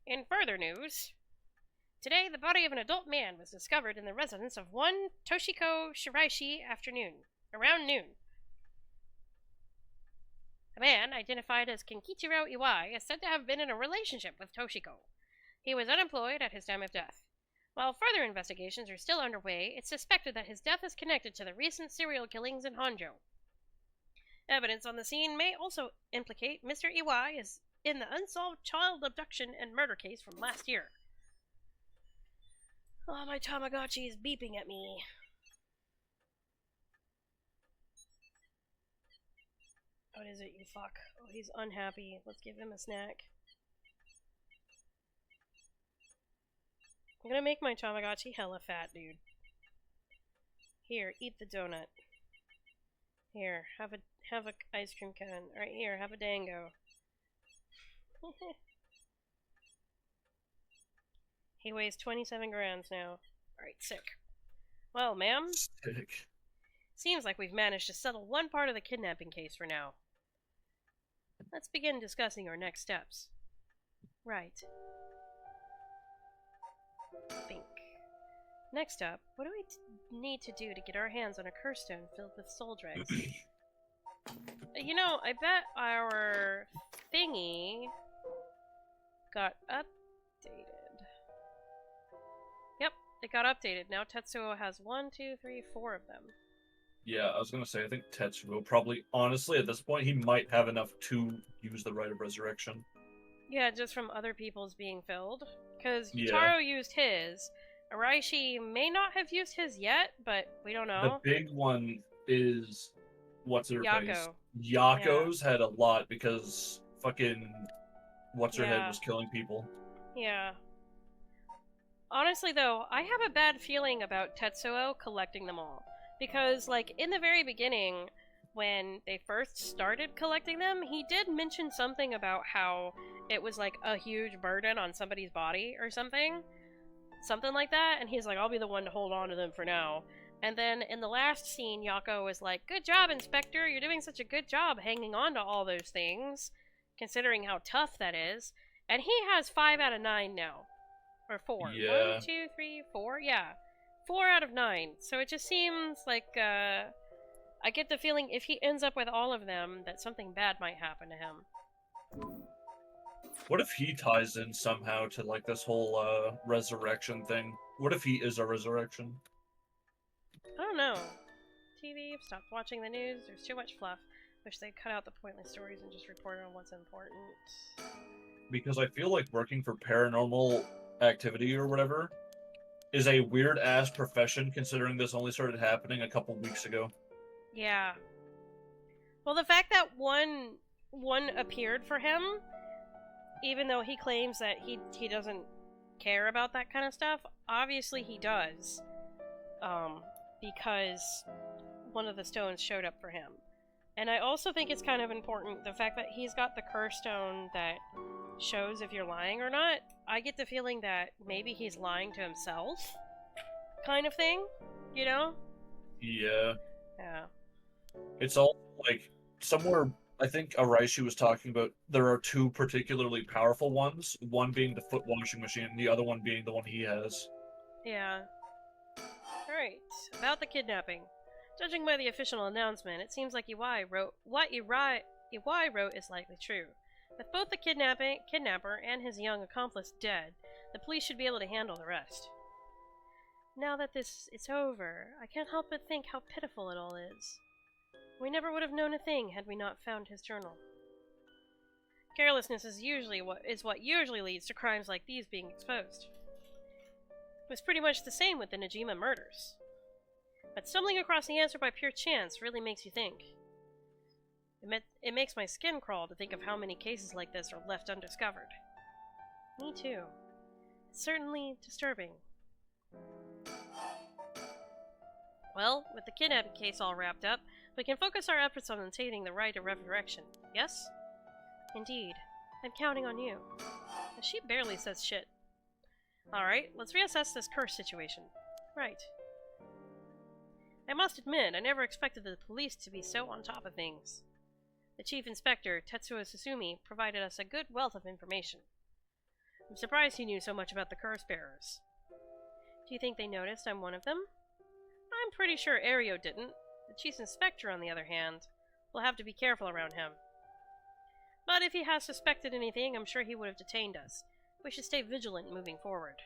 In further news, today the body of an adult man was discovered in the residence of one Toshiko Shiraishi around noon. The man, identified as Kenkichiro Iwai, is said to have been in a relationship with Toshiko. He was unemployed at his time of death. While further investigations are still underway, it's suspected that his death is connected to the recent serial killings in Honjo. Evidence on the scene may also implicate Mr. Iwai as in the unsolved child abduction and murder case from last year. Oh, my Tamagotchi is beeping at me. What is it, you fuck? Oh, he's unhappy. Let's give him a snack. I'm gonna make my Tamagotchi hella fat, dude. Here, eat the donut. Here, have a ice cream cone. Right here, have a dango. He weighs 27 grams now. Alright, sick. Well, ma'am, Sick. seems like we've managed to settle one part of the kidnapping case for now. Let's begin discussing our next steps. Right. Think. Next up, what do we need to do to get our hands on a curse stone filled with soul dregs? You know, I bet our thingy got updated. Yep, it got updated. Now Tetsuo has 1, 2, 3, 4 of them. Yeah, I was gonna say, I think Tetsuo probably, honestly, at this point, he might have enough to use the Rite of Resurrection. Yeah, just from other people's being filled. Because Yeah. Yutaro used his. Araishi may not have used his yet, but we don't know. The big one is, what's her face? Yako. Yako's had a lot because fucking what's her head Yeah. was killing people. Yeah. Honestly, though, I have a bad feeling about Tetsuo collecting them all. Because, like, in the very beginning, when they first started collecting them, he did mention something about how it was, like, a huge burden on somebody's body or something. Something like that, and he's like, I'll be the one to hold on to them for now. And then in the last scene, Yako was like, good job, Inspector, you're doing such a good job hanging on to all those things, considering how tough that is. And he has 5 out of 9 now. Or 4. Yeah. 1, 2, 3, 4, yeah. 4 out of 9. So it just seems like, I get the feeling if he ends up with all of them, that something bad might happen to him. What if he ties in somehow to like this whole resurrection thing? What if he is a resurrection? I don't know. TV, I've stopped watching the news, there's too much fluff. Wish they'd cut out the pointless stories and just report on what's important. because I feel like working for paranormal activity or whatever is a weird ass profession considering this only started happening a couple weeks ago. Yeah. Well, the fact that one appeared for him, even though he claims that he doesn't care about that kind of stuff, obviously he does. Because one of the stones showed up for him. And I also think it's kind of important the fact that he's got the curse stone that shows if you're lying or not. I get the feeling that maybe he's lying to himself, kind of thing, you know? Yeah. Yeah. It's all like somewhere. I think Araishi was talking about there are two particularly powerful ones. One being the foot washing machine, and the other one being the one he has. Yeah. Alright, about the kidnapping. Judging by the official announcement, it seems like Iwai wrote what Iwai wrote is likely true. With both the kidnapper and his young accomplice dead, the police should be able to handle the rest. Now that it's over, I can't help but think how pitiful it all is. We never would have known a thing had we not found his journal. Carelessness is what usually leads to crimes like these being exposed. It was pretty much the same with the Najima murders. But stumbling across the answer by pure chance really makes you think. It makes my skin crawl to think of how many cases like this are left undiscovered. Me too. It's certainly disturbing. Well, with the kidnapping case all wrapped up, we can focus our efforts on obtaining the right of resurrection, yes? Indeed. I'm counting on you. She barely says shit. Alright, let's reassess this curse situation. Right. I must admit, I never expected the police to be so on top of things. The Chief Inspector, Tetsuo Susumi, provided us a good wealth of information. I'm surprised he knew so much about the curse bearers. Do you think they noticed I'm one of them? I'm pretty sure Ario didn't. The Chief Inspector, on the other hand, will have to be careful around him. But if he has suspected anything, I'm sure he would have detained us. We should stay vigilant moving forward.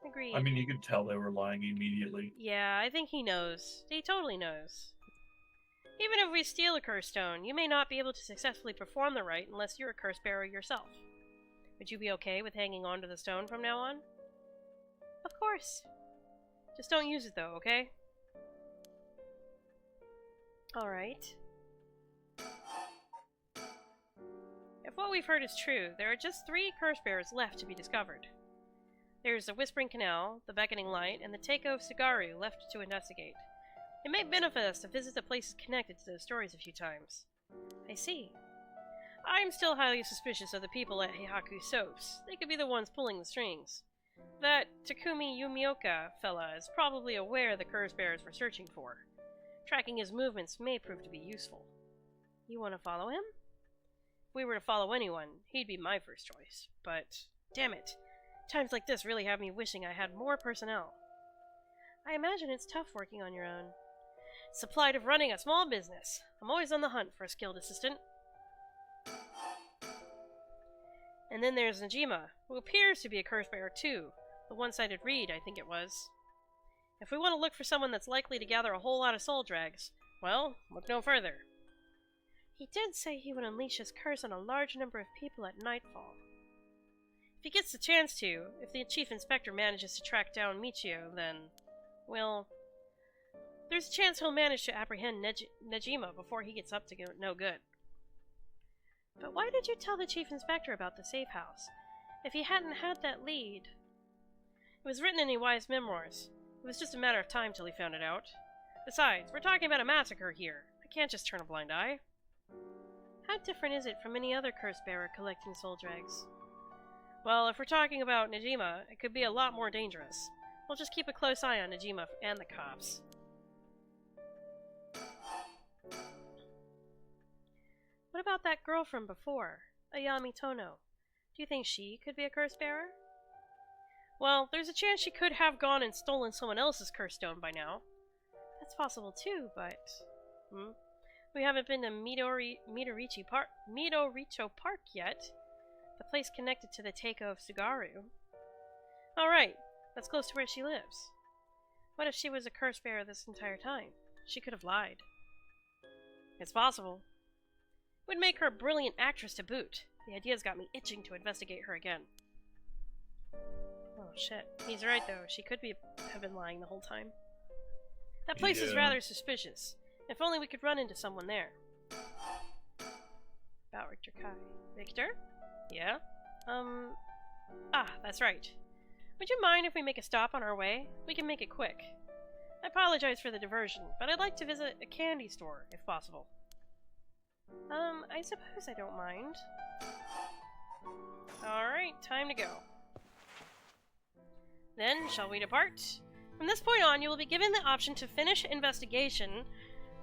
Agreed. I mean, you could tell they were lying immediately. Yeah, I think he knows. He totally knows. Even if we steal a curse stone, you may not be able to successfully perform the rite unless you're a curse bearer yourself. Would you be okay with hanging on to the stone from now on? Of course. Just don't use it though, okay? Alright. If what we've heard is true, there are just 3 curse bearers left to be discovered. There's the Whispering Canal, the Beckoning Light, and the Teiko of Sugaru left to investigate. It may benefit us to visit the places connected to those stories a few times. I see. I'm still highly suspicious of the people at Heihaku Soaps. They could be the ones pulling the strings. That Takumi Yumioka fella is probably aware the curse bearers we're searching for. Tracking his movements may prove to be useful. You want to follow him? If we were to follow anyone, he'd be my first choice. But, damn it, times like this really have me wishing I had more personnel. I imagine it's tough working on your own. It's the plight of running a small business. I'm always on the hunt for a skilled assistant. And then there's Najima, who appears to be a curse bearer too. The one-sided reed, I think it was. If we want to look for someone that's likely to gather a whole lot of soul drags, well, look no further. He did say he would unleash his curse on a large number of people at nightfall. If he gets the chance to, if the Chief Inspector manages to track down Michio, then, well, there's a chance he'll manage to apprehend Najima before he gets up to no good. But why did you tell the Chief Inspector about the safe house, if he hadn't had that lead? It was written in Iwai's memoirs. It was just a matter of time till he found it out. Besides, we're talking about a massacre here. I can't just turn a blind eye. How different is it from any other curse bearer collecting soul drags? Well, if we're talking about Najima, it could be a lot more dangerous. We'll just keep a close eye on Najima and the cops. What about that girl from before, Ayami Tono? Do you think she could be a curse bearer? Well, there's a chance she could have gone and stolen someone else's curse stone by now. That's possible too, but... We haven't been to Midoricho Park yet. The place connected to the Teiko of Sugaru. Alright, that's close to where she lives. What if she was a curse bearer this entire time? She could have lied. It's possible. Would make her a brilliant actress to boot. The idea's got me itching to investigate her again. Oh shit. He's right though. She could have been lying the whole time. That place is rather suspicious. If only we could run into someone there. About Victor Kai. Victor? Yeah? That's right. Would you mind if we make a stop on our way? We can make it quick. I apologize for the diversion, but I'd like to visit a candy store, if possible. I suppose I don't mind. Alright, time to go. Then, shall we depart? From this point on, you will be given the option to finish investigation,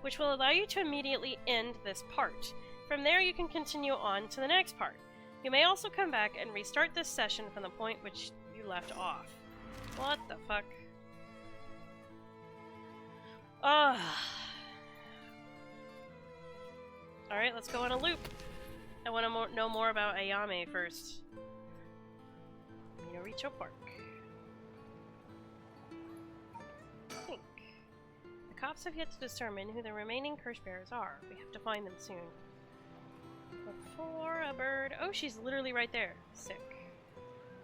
which will allow you to immediately end this part. From there, you can continue on to the next part. You may also come back and restart this session from the point which you left off. What the fuck? Alright, let's go on a loop. I want to know more about Ayame first. Minoricho Park. Think. The cops have yet to determine who the remaining curse bearers are. We have to find them soon. Before a bird... Oh, she's literally right there. Sick.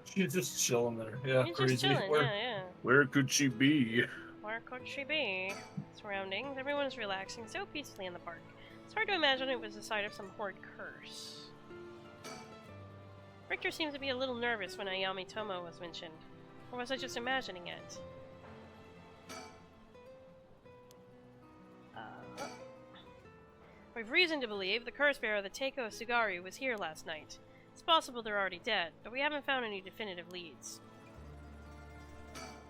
She's just chilling there. Yeah, She's crazy. just chilling, yeah. Where could she be? Where could she be? Surroundings. Everyone is relaxing so peacefully in the park. It's hard to imagine it was the site of some horrid curse. Richter seems to be a little nervous when Ayame Tomo was mentioned. Or was I just imagining it? We've reason to believe the curse bearer, the Teiko Sugaru, was here last night. It's possible they're already dead, but we haven't found any definitive leads.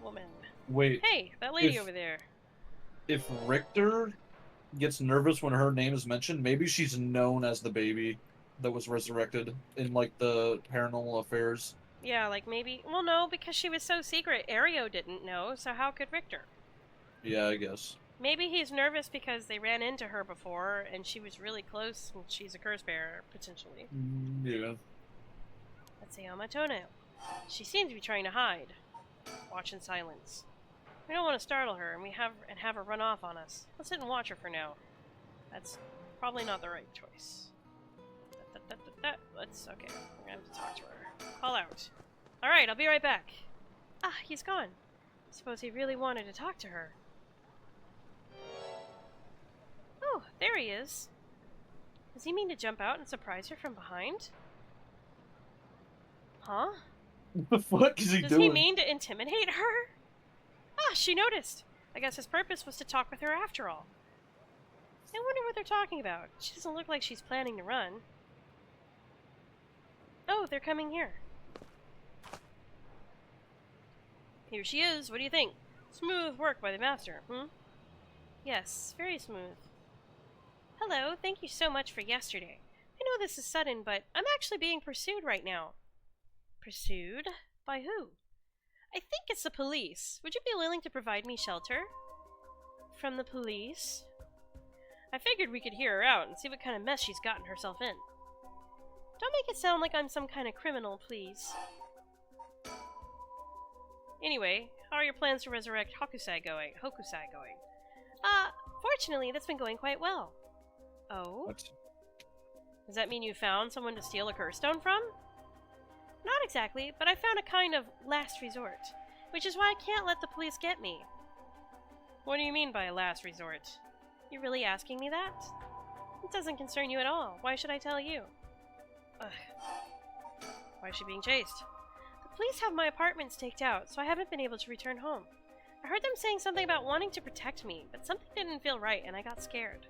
Woman. Wait. Hey, that lady over there. If Richter gets nervous when her name is mentioned, maybe she's known as the baby that was resurrected in, like, the paranormal affairs. Yeah, like maybe... Well, no, because she was so secret, Ario didn't know, so how could Richter? Yeah, I guess. Maybe he's nervous because they ran into her before, and she was really close, and she's a curse bearer, potentially. Yeah. Let's see, on my toenail. She seems to be trying to hide. Watch in silence. We don't want to startle her, and have her run off on us. Let's sit and watch her for now. That's probably not the right choice. Let's... Okay, we're gonna have to talk to her. Call out. Alright, I'll be right back. Ah, he's gone. Suppose he really wanted to talk to her. Oh, there he is. Does he mean to jump out and surprise her from behind? Huh? What the fuck is he doing? Does he mean to intimidate her? Ah, she noticed. I guess his purpose was to talk with her after all. I wonder what they're talking about. She doesn't look like she's planning to run. Oh, they're coming here. Here she is. What do you think? Smooth work by the master, Yes, very smooth. Hello, thank you so much for yesterday. I know this is sudden, but I'm actually being pursued right now. Pursued? By who? I think it's the police. Would you be willing to provide me shelter? From the police? I figured we could hear her out and see what kind of mess she's gotten herself in. Don't make it sound like I'm some kind of criminal, please. Anyway, how are your plans to resurrect Hokusai going? Fortunately, that's been going quite well. Oh? What? Does that mean you found someone to steal a curse stone from? Not exactly, but I found a kind of last resort, which is why I can't let the police get me. What do you mean by a last resort? You really asking me that? It doesn't concern you at all. Why should I tell you? Ugh. Why is she being chased? The police have my apartment staked out, so I haven't been able to return home. I heard them saying something about wanting to protect me, but something didn't feel right and I got scared.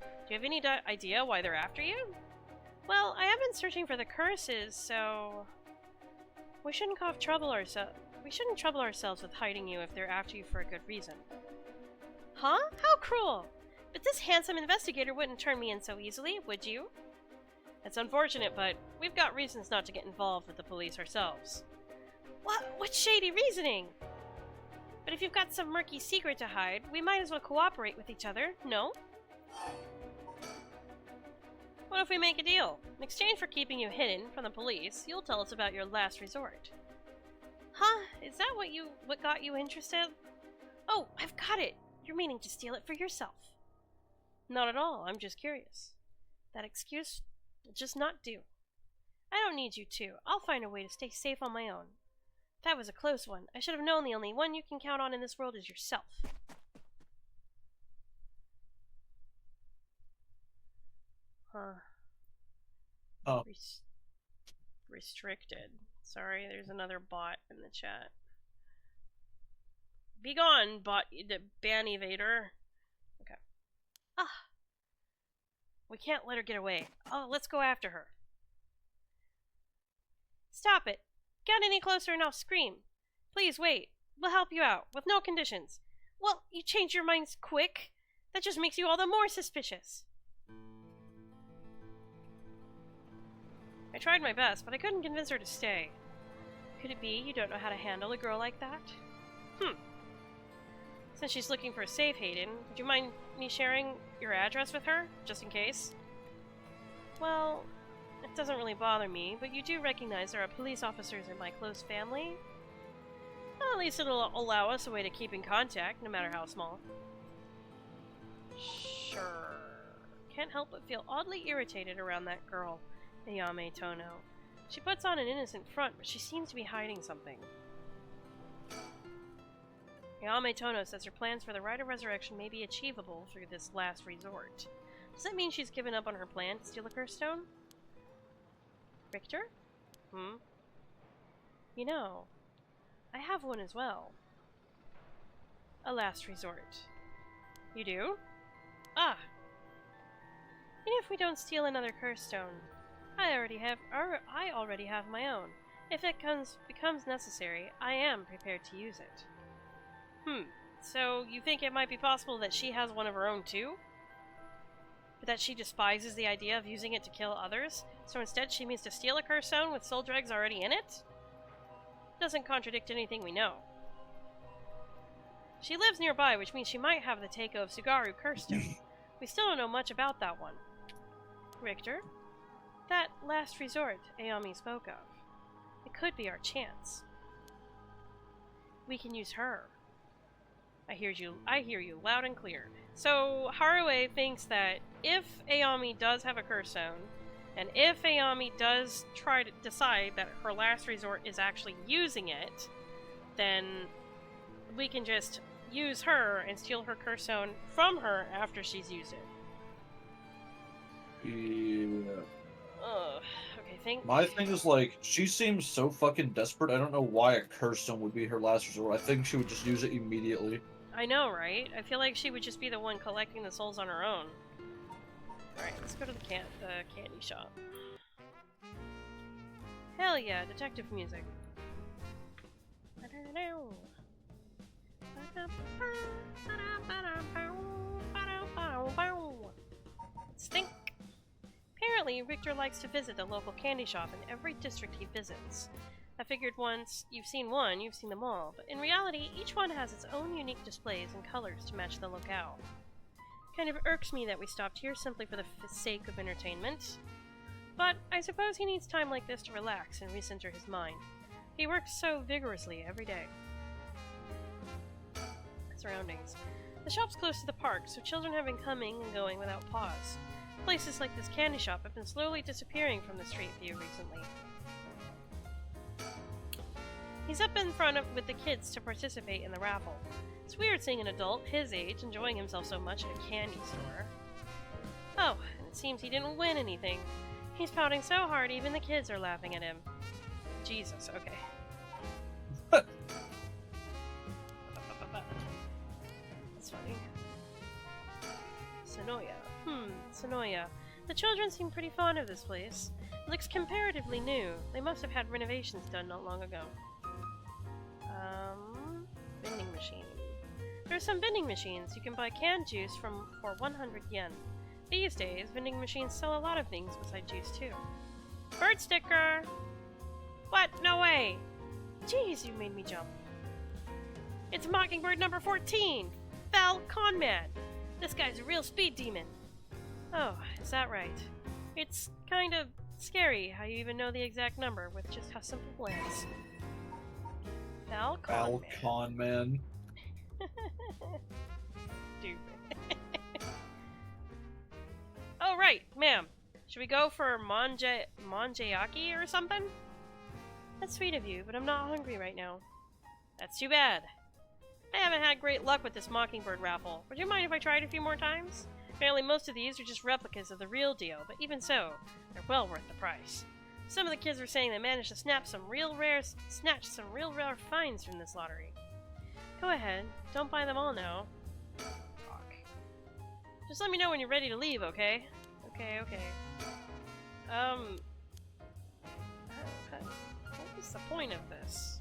Do you have any idea why they're after you? Well, I have been searching for the curses, so... We shouldn't trouble ourselves with hiding you if they're after you for a good reason. Huh? How cruel! But this handsome investigator wouldn't turn me in so easily, would you? It's unfortunate, but we've got reasons not to get involved with the police ourselves. What shady reasoning? But if you've got some murky secret to hide, we might as well cooperate with each other, no? What if we make a deal? In exchange for keeping you hidden from the police, you'll tell us about your last resort. Huh? Is that what got you interested? Oh, I've got it! You're meaning to steal it for yourself. Not at all, I'm just curious. That excuse will just not do. I don't need you to. I'll find a way to stay safe on my own. That was a close one. I should have known the only one you can count on in this world is yourself. Huh. Oh. Restricted. Sorry, there's another bot in the chat. Be gone, bot, ban evader. Okay. Ah. We can't let her get away. Oh, let's go after her. Stop it. Get any closer and I'll scream. Please wait. We'll help you out, with no conditions. Well, you changed your minds quick. That just makes you all the more suspicious. I tried my best, but I couldn't convince her to stay. Could it be you don't know how to handle a girl like that? Since she's looking for a safe haven, would you mind me sharing your address with her, just in case? Well, it doesn't really bother me, but you do recognize there are police officers in my close family? Well, at least it'll allow us a way to keep in contact, no matter how small. Sure. Can't help but feel oddly irritated around that girl, Ayame Tono. She puts on an innocent front, but she seems to be hiding something. Ayame Tono says her plans for the Rite of Resurrection may be achievable through this last resort. Does that mean she's given up on her plan to steal a curse stone? Richter? You know, I have one as well. A last resort. You do? Ah! And if we don't steal another curse stone, I already have my own. If it becomes necessary, I am prepared to use it. So you think it might be possible that she has one of her own too? But that she despises the idea of using it to kill others, so instead she means to steal a curse stone with soul dregs already in it? Doesn't contradict anything we know. She lives nearby, which means she might have the Teiko of Sugaru curse stone. We still don't know much about that one. Richter? That last resort Ayami spoke of. It could be our chance. We can use her. I hear you loud and clear. So Haruo thinks that if Ayami does have a curse stone, and if Ayami does try to decide that her last resort is actually using it, then we can just use her and steal her curse stone from her after she's used it. Yeah. Okay, think. My thing is, like, she seems so fucking desperate. I don't know why a curse stone would be her last resort. I think she would just use it immediately. I know, right? I feel like she would just be the one collecting the souls on her own. Alright, let's go to the candy shop. Hell yeah, detective music. Stink! Apparently, Richter likes to visit the local candy shop in every district he visits. I figured once you've seen one, you've seen them all, but in reality, each one has its own unique displays and colors to match the locale. Kind of irks me that we stopped here simply for the sake of entertainment. But I suppose he needs time like this to relax and recenter his mind. He works so vigorously every day. Surroundings. The shop's close to the park, so children have been coming and going without pause. Places like this candy shop have been slowly disappearing from the street view recently. He's up in front with the kids to participate in the raffle. It's weird seeing an adult his age enjoying himself so much at a candy store. Oh, and it seems he didn't win anything. He's pouting so hard even the kids are laughing at him. Jesus, okay. That's funny. Sonoya. Sonoya. The children seem pretty fond of this place. It looks comparatively new. They must have had renovations done not long ago. Vending machine. There are some vending machines. You can buy canned juice for 100 yen. These days, vending machines sell a lot of things besides juice too. Bird sticker! What? No way! Jeez, you made me jump. It's Mockingbird number 14! Val Conman! This guy's a real speed demon. Oh, is that right? It's kind of scary how you even know the exact number with just how simple glance. Val Conman. Stupid. Oh, right, ma'am. Should we go for manjayaki or something? That's sweet of you, but I'm not hungry right now. That's too bad. I haven't had great luck with this mockingbird raffle. Would you mind if I tried a few more times? Apparently most of these are just replicas of the real deal, but even so, they're well worth the price. Some of the kids were saying they managed to snatch some real rare finds from this lottery. Go ahead, don't buy them all now. Fuck. Just let me know when you're ready to leave, okay? Okay. What is the point of this?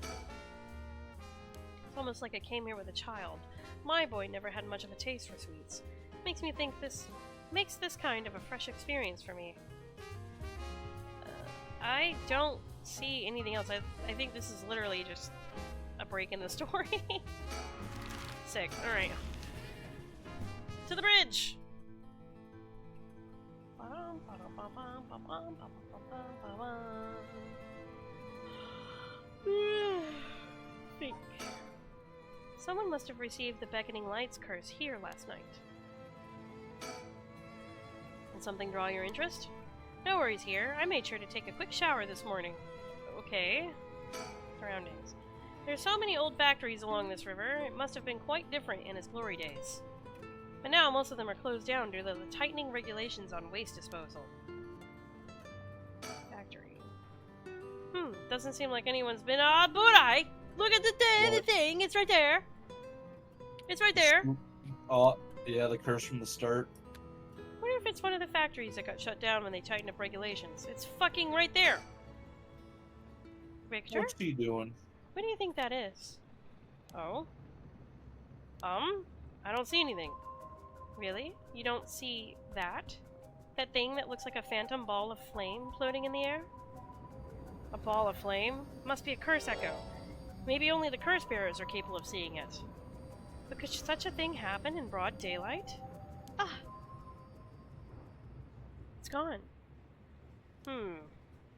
It's almost like I came here with a child. My boy never had much of a taste for sweets. Makes me think this makes this kind of a fresh experience for me. I don't see anything else. I think this is literally just a break in the story. Sick. Alright. To the bridge! Think. Someone must have received the beckoning lights curse here last night. Did something draw your interest? No worries here. I made sure to take a quick shower this morning. Okay. Surroundings. There's so many old factories along this river, it must have been quite different in its glory days. But now most of them are closed down due to the tightening regulations on waste disposal. Factory. Doesn't seem like anyone's been. Ah, Budai! Look at the thing! It's right there! It's right there! Oh, yeah, the curse from the start. Wonder if it's one of the factories that got shut down when they tightened up regulations. It's fucking right there! Victor? What's he doing? What do you think that is? Oh? I don't see anything. Really? You don't see that? That thing that looks like a phantom ball of flame floating in the air? A ball of flame? Must be a curse echo. Maybe only the curse bearers are capable of seeing it. But could such a thing happen in broad daylight? Ah! It's gone. I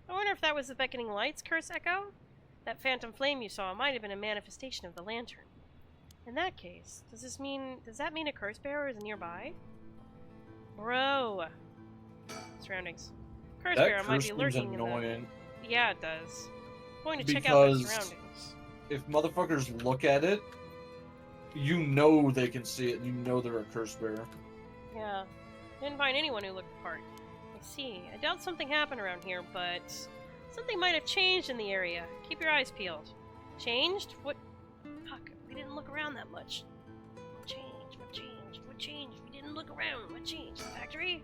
wonder if that was the beckoning lights curse echo? That phantom flame you saw might have been a manifestation of the lantern. In that case, does that mean a curse bearer is nearby? Bro. Surroundings. Curse bearer might be lurking in the... Yeah, it does. I'm going to check out the surroundings. If motherfuckers look at it, you know they can see it, and you know they're a curse bearer. Yeah. Didn't find anyone who looked the part. I see. I doubt something happened around here, but... something might have changed in the area. Keep your eyes peeled. Changed? What? Fuck, we didn't look around that much. What changed? What changed? What changed? We didn't look around. What changed? The factory?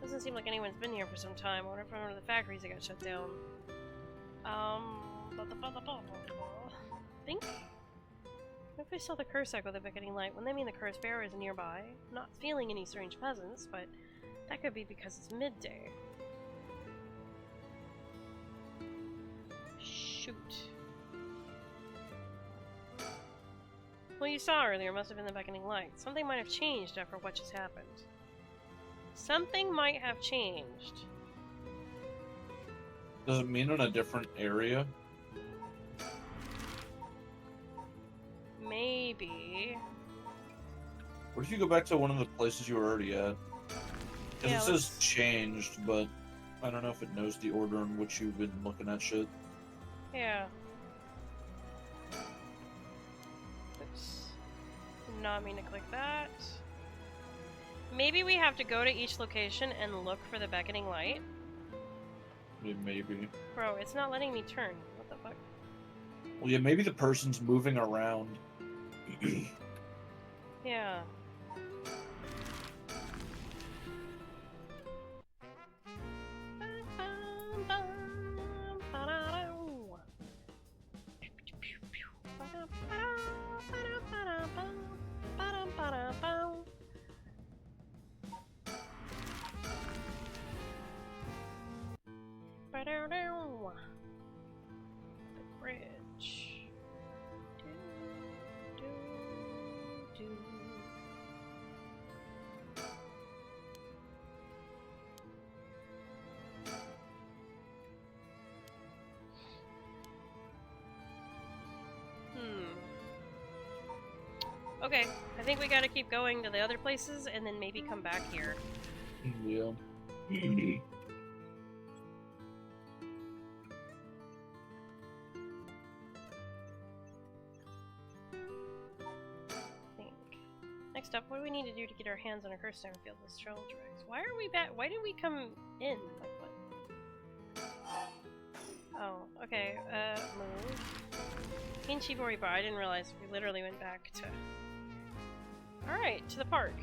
Doesn't seem like anyone's been here for some time. I wonder if one of the factories that got shut down. Think? What if I saw the curse echo of the beckoning light? Wouldn't that mean the curse bearer is nearby? I'm not feeling any strange presence, but that could be because it's midday. Shoot. Well, you saw earlier must have been the beckoning light. Something might have changed after what just happened. Something might have changed. Does it mean in a different area? Maybe. What if you go back to one of the places you were already at? Because Yeah, it says changed, but I don't know if it knows the order in which you've been looking at shit. Yeah. Oops. Did not mean to click that. Maybe we have to go to each location and look for the beckoning light. Maybe. Bro, it's not letting me turn. What the fuck? Well, yeah, maybe the person's moving around. Yeah. The bridge. Do. Okay, I think we gotta keep going to the other places and then maybe come back here. Yeah. Think. Next up, what do we need to do to get our hands on a Hearthstone field with Stroll Drags? Why are we back? Why did we come in? Like what? Oh, okay. Move. Kinchibori Bar. I didn't realize we literally went back to. Alright, to the park.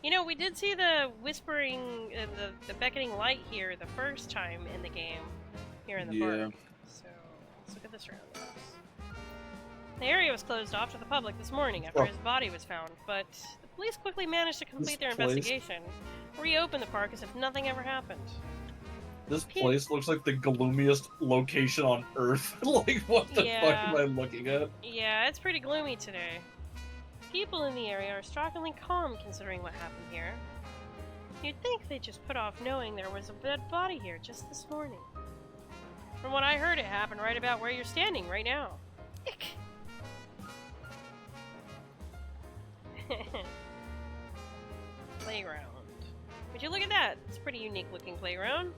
You know, we did see the whispering, the beckoning light here the first time in the game, here in the park. So, let's look at the surroundings. The area was closed off to the public this morning after his body was found, but the police quickly managed to complete their investigation, reopen the park as if nothing ever happened. This place looks like the gloomiest location on Earth. Like, what the fuck am I looking at? Yeah, it's pretty gloomy today. People in the area are strikingly calm considering what happened here. You'd think they'd just put off knowing there was a dead body here just this morning. From what I heard, it happened right about where you're standing right now. Ick. Playground. Would you look at that? It's a pretty unique looking playground.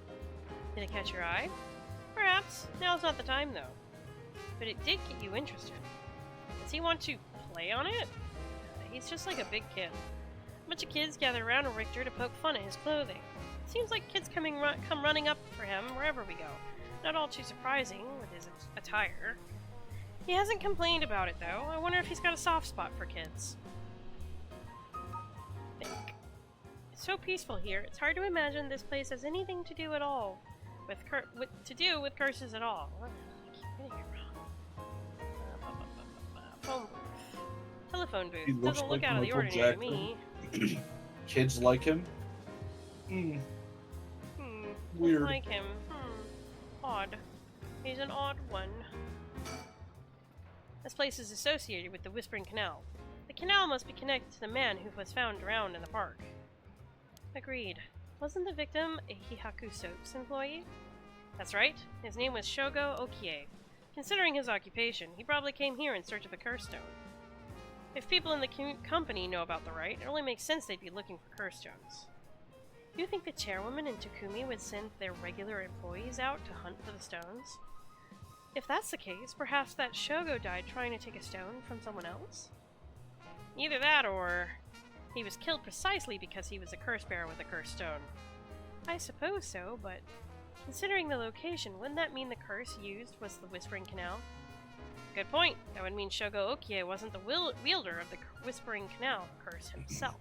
Did it catch your eye? Perhaps. Now's not the time though. But it did get you interested. Does he want to play on it? He's just like a big kid. A bunch of kids gather around Richter to poke fun at his clothing. It seems like kids come running up for him wherever we go. Not all too surprising with his attire. He hasn't complained about it though. I wonder if he's got a soft spot for kids. Think. It's so peaceful here. It's hard to imagine this place has anything to do at all with curses at all. I keep getting it wrong. Phone booth. Telephone booth. Doesn't look out of the ordinary to me. Kids like him? Weird. Like him. Odd. He's an odd one. This place is associated with the Whispering Canal. The canal must be connected to the man who was found drowned in the park. Agreed. Wasn't the victim a Hihaku Soaps employee? That's right. His name was Shogo Okie. Considering his occupation, he probably came here in search of a curse stone. If people in the company know about the rite, it only makes sense they'd be looking for curse stones. Do you think the chairwoman in Takumi would send their regular employees out to hunt for the stones? If that's the case, perhaps that Shogo died trying to take a stone from someone else? Either that or he was killed precisely because he was a curse bearer with a cursed stone. I suppose so, but considering the location, wouldn't that mean the curse used was the Whispering Canal? Good point. That would mean Shogo Okie wasn't the wielder of the Whispering Canal curse himself.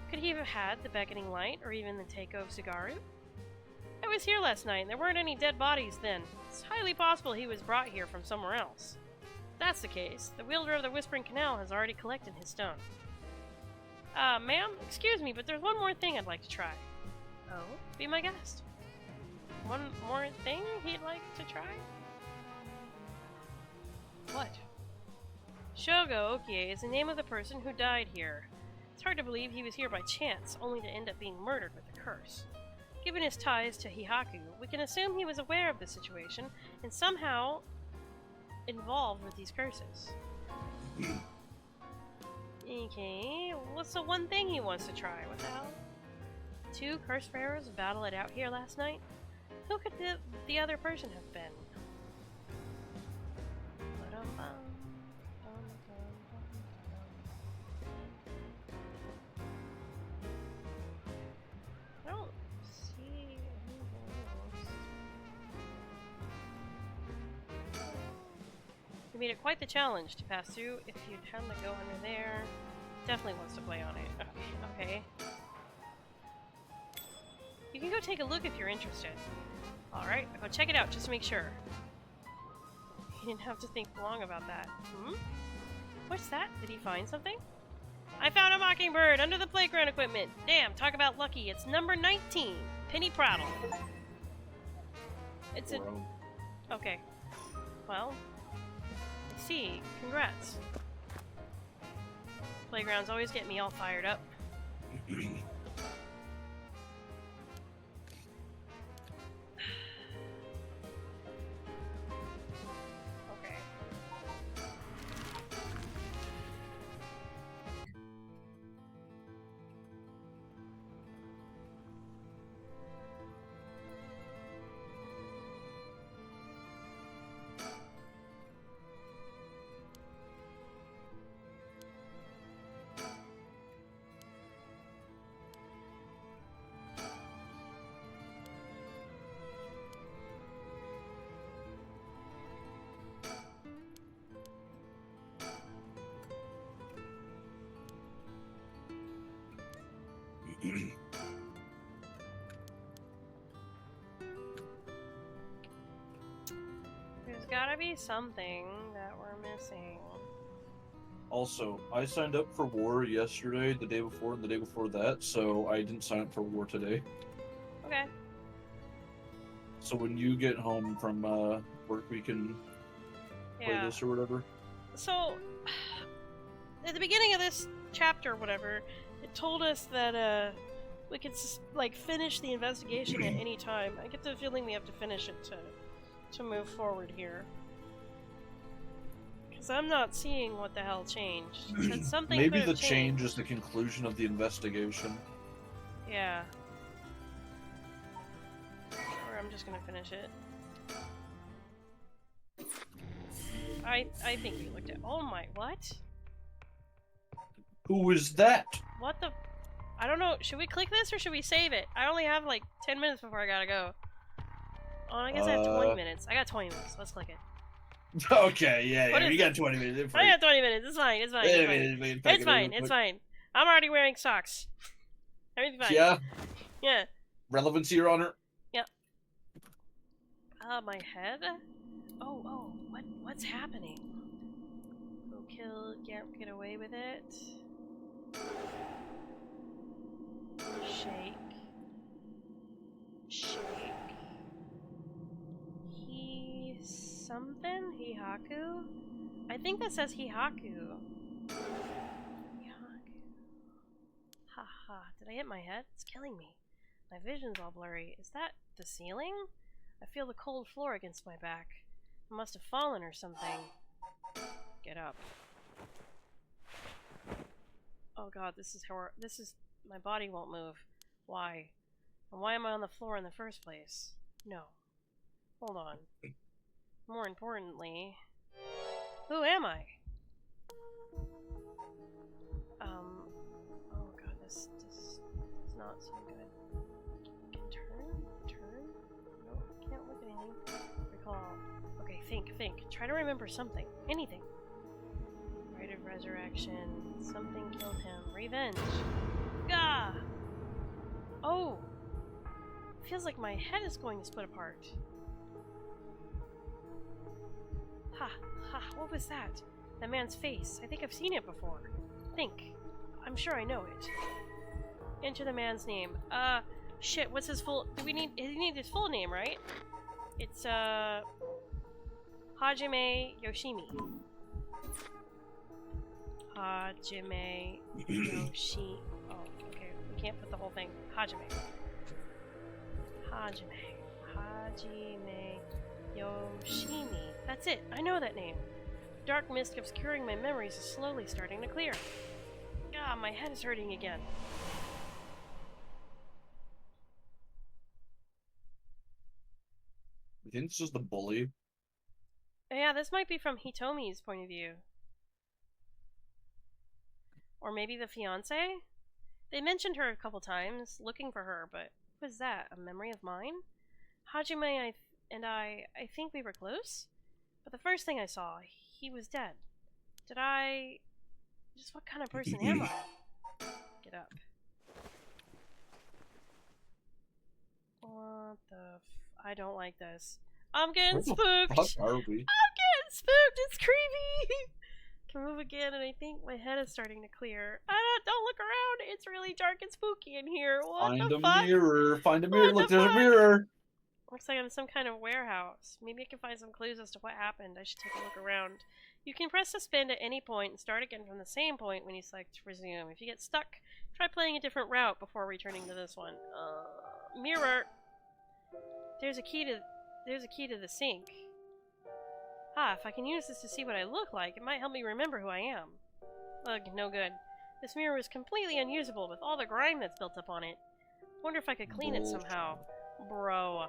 Could he have had the Beckoning Light, or even the Teiko of Sugaru? I was here last night, and there weren't any dead bodies then. It's highly possible he was brought here from somewhere else. If that's the case, the wielder of the Whispering Canal has already collected his stone. Ma'am, excuse me, but there's one more thing I'd like to try. Oh? Be my guest. One more thing he'd like to try? What? Shogo Okie is the name of the person who died here. It's hard to believe he was here by chance, only to end up being murdered with a curse. Given his ties to Hihaku, we can assume he was aware of the situation and somehow involved with these curses. Okay, what's the one thing he wants to try? What the hell? Two curse bearers battle it out here last night? Who could the other person have been? I don't see anything else. You made it quite the challenge to pass through. If you'd had to go under there, definitely wants to play on it. Okay. You can go take a look if you're interested. Alright, I'll go check it out just to make sure. He didn't have to think long about that. What's that? Did he find something? I found a mockingbird under the playground equipment. Damn, talk about lucky. It's number 19. Penny Prattle. It's a... Okay. Well, I see. Congrats. Playgrounds always get me all fired up. gotta be something that we're missing. Also, I signed up for war yesterday, the day before, and the day before that, so I didn't sign up for war today. Okay. So when you get home from work, we can play Yeah. this or whatever. So, at the beginning of this chapter, whatever, it told us that we could like finish the investigation at any time. I get the feeling we have to finish it to move forward here. Because I'm not seeing what the hell changed. It said something Maybe could the have change changed. is the conclusion of the investigation. Yeah. Or I'm just gonna finish it. I think we looked at. Oh my, what? Who is that? What the? I don't know. Should we click this or should we save it? I only have like 10 minutes before I gotta go. Oh, I guess I have 20 minutes. I got 20 minutes. Let's click it. Okay, yeah, What yeah, is you got 20 minutes. I got 20 minutes. It's fine. It's fine. It's fine. It's fine. It's fine. I'm already wearing socks. Everything's fine. Yeah. Yeah. Relevancy, Your Honor. My head? Oh, what's happening? Go kill, get away with it. Shake. Something? Hihaku? I think that says Hihaku. Haha, did I hit my head? It's killing me. My vision's all blurry. Is that the ceiling? I feel the cold floor against my back. I must have fallen or something. Get up. Oh god, this is horror. This is... my body won't move. Why? And why am I on the floor in the first place? No. Hold on. More importantly... who am I? Oh god, this is not so good. Turn? No, can't look at anything. Recall. Okay, think. Try to remember something. Anything. Rite of resurrection. Something killed him. Revenge. Gah! Oh! Feels like my head is going to split apart. Ha! What was that? That man's face. I think I've seen it before. Think. I'm sure I know it. Enter the man's name. Shit, what's his full... he need his full name, right? It's, Hajime Yoshimi. Hajime Yoshi... oh, okay. We can't put the whole thing. Hajime Yoshimi. That's it. I know that name. Dark mist obscuring my memories is slowly starting to clear. Ah, my head is hurting again. You think this is the bully? Yeah, this might be from Hitomi's point of view. Or maybe the fiancé? They mentioned her a couple times, looking for her, but what was that? A memory of mine? Hajime and I think we were close? But the first thing I saw, he was dead. Did I... just what kind of person am I? Get up. What the I don't like this. I'm getting spooked! What are we? I'm getting spooked! It's creepy! Can move again, and I think my head is starting to clear. Don't look around! It's really dark and spooky in here. What Find the a fuck? mirror. Find a mirror. What Look, the there's a fuck? mirror. Looks like I'm in some kind of warehouse. Maybe I can find some clues as to what happened. I should take a look around. You can press suspend at any point and start again from the same point when you select resume. If you get stuck, try playing a different route before returning to this one. Mirror. There's a key to the sink. If I can use this to see what I look like, it might help me remember who I am. Ugh, no good. This mirror is completely unusable with all the grime that's built up on it. Wonder if I could clean it somehow. Bro.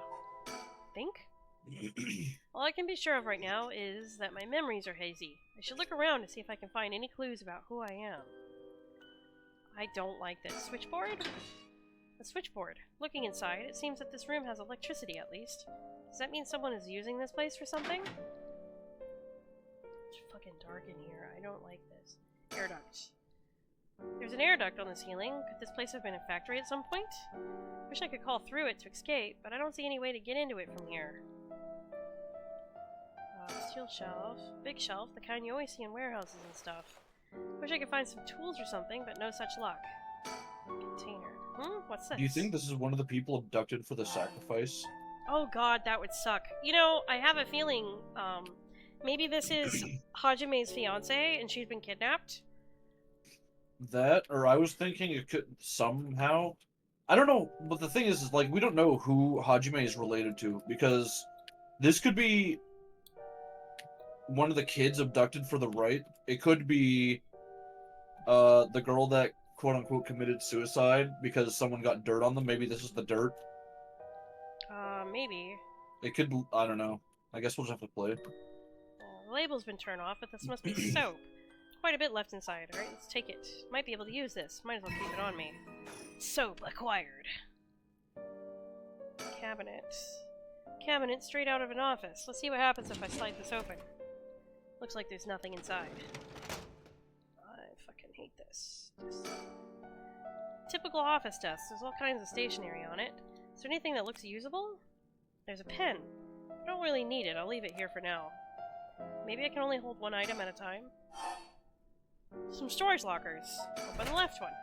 Think? All I can be sure of right now is that my memories are hazy. I should look around to see if I can find any clues about who I am. I don't like this. Switchboard? A switchboard. Looking inside, it seems that this room has electricity at least. Does that mean someone is using this place for something? It's fucking dark in here. I don't like this. Air duct. There's an air duct on the ceiling. Could this place have been a factory at some point? Wish I could crawl through it to escape, but I don't see any way to get into it from here. Steel shelf. Big shelf, the kind you always see in warehouses and stuff. Wish I could find some tools or something, but no such luck. Container. What's this? Do you think this is one of the people abducted for the sacrifice? Oh god, that would suck. You know, I have a feeling, maybe this is Hajime's fiance and she's been kidnapped? That, or I was thinking it could somehow... I don't know, but the thing is like, we don't know who Hajime is related to, because this could be one of the kids abducted for the right. It could be the girl that quote-unquote committed suicide because someone got dirt on them. Maybe this is the dirt. Maybe. It could, I don't know. I guess we'll just have to play. The label's been turned off, but this must be soap. Quite a bit left inside. Alright, let's take it. Might be able to use this. Might as well keep it on me. Soap acquired. Cabinet. Cabinet straight out of an office. Let's see what happens if I slide this open. Looks like there's nothing inside. I fucking hate this. Typical office desk. There's all kinds of stationery on it. Is there anything that looks usable? There's a pen. I don't really need it. I'll leave it here for now. Maybe I can only hold one item at a time. Some storage lockers. Open the left one.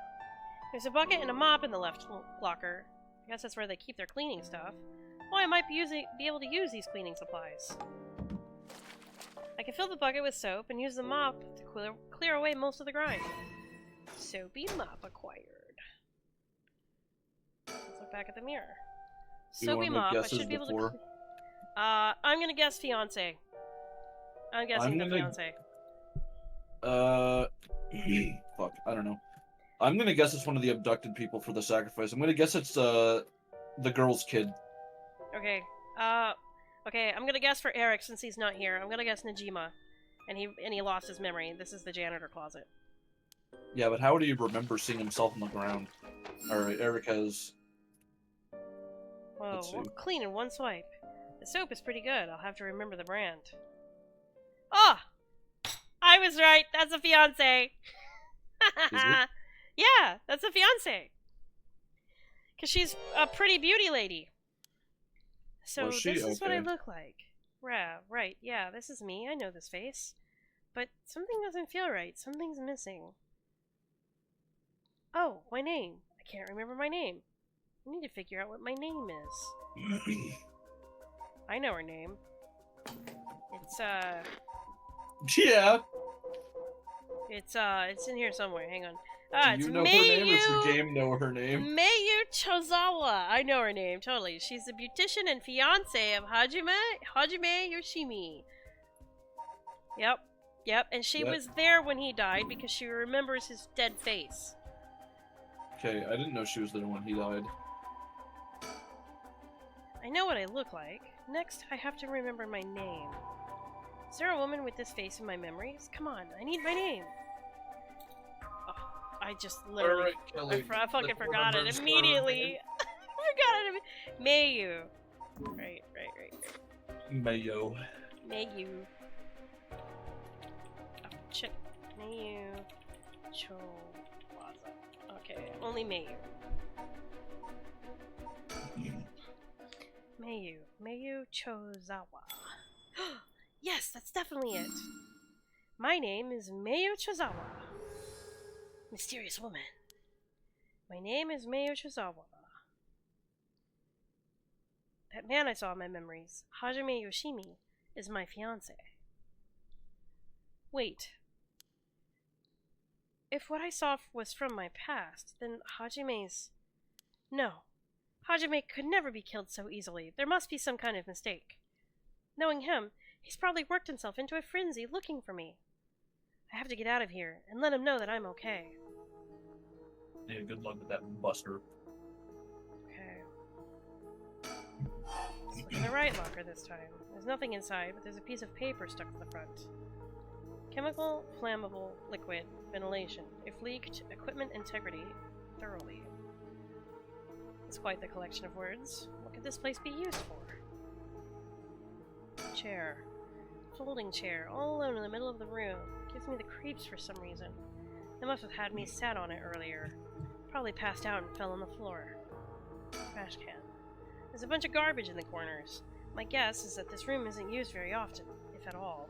There's a bucket and a mop in the left locker. I guess that's where they keep their cleaning stuff. Well, I might be able to use these cleaning supplies. I can fill the bucket with soap and use the mop to clear away most of the grime. Soapy mop acquired. Let's look back at the mirror. Soapy mop. I should be able to. I'm gonna guess fiance. I'm guessing the fiance. Fuck, I don't know. I'm gonna guess it's one of the abducted people for the sacrifice. I'm gonna guess it's the girl's kid. Okay. Okay. I'm gonna guess for Eric since he's not here. I'm gonna guess Najima, and he lost his memory. This is the janitor closet. Yeah, but how do you remember seeing himself on the ground? All right, Eric has. Whoa, clean in one swipe. The soap is pretty good. I'll have to remember the brand. Ah! I was right. That's a fiance. Is it? Yeah, that's a fiance. Because she's a pretty beauty lady. So this is what I look like. Right. Yeah, this is me. I know this face. But something doesn't feel right. Something's missing. Oh, my name. I can't remember my name. I need to figure out what my name is. I know her name. It's, Yeah. It's in here somewhere. Hang on. Do you know her name, or does the game know her name? Mayu Chozawa. I know her name, totally. She's the beautician and fiance of Hajime Yoshimi. Yep. And she was there when he died because she remembers his dead face. Okay, I didn't know she was there when he died. I know what I look like. Next, I have to remember my name. Is there a woman with this face in my memories? Come on, I need my name. Oh, I just literally... I fucking forgot it immediately. I forgot it. Mayu. Right. Mayo. Oh, shit. Mayu. Chowaza. Okay, only Mayu. Mayu Chozawa. Yes, that's definitely it. My name is Mayu Chozawa. Mysterious woman. My name is Mayu Chozawa. That man I saw in my memories, Hajime Yoshimi, is my fiance. Wait. If what I saw was from my past, then Hajime's... No. Hajime could never be killed so easily. There must be some kind of mistake. Knowing him, he's probably worked himself into a frenzy looking for me. I have to get out of here and let him know that I'm okay. Yeah, good luck with that, Buster. Okay. Let's look in the right locker this time. There's nothing inside, but there's a piece of paper stuck to the front. Chemical, flammable, liquid, ventilation. If leaked, equipment integrity thoroughly. It's quite the collection of words. What could this place be used for? Chair. Folding chair, all alone in the middle of the room. Gives me the creeps for some reason. They must have had me sat on it earlier. Probably passed out and fell on the floor. Trash can. There's a bunch of garbage in the corners. My guess is that this room isn't used very often, if at all.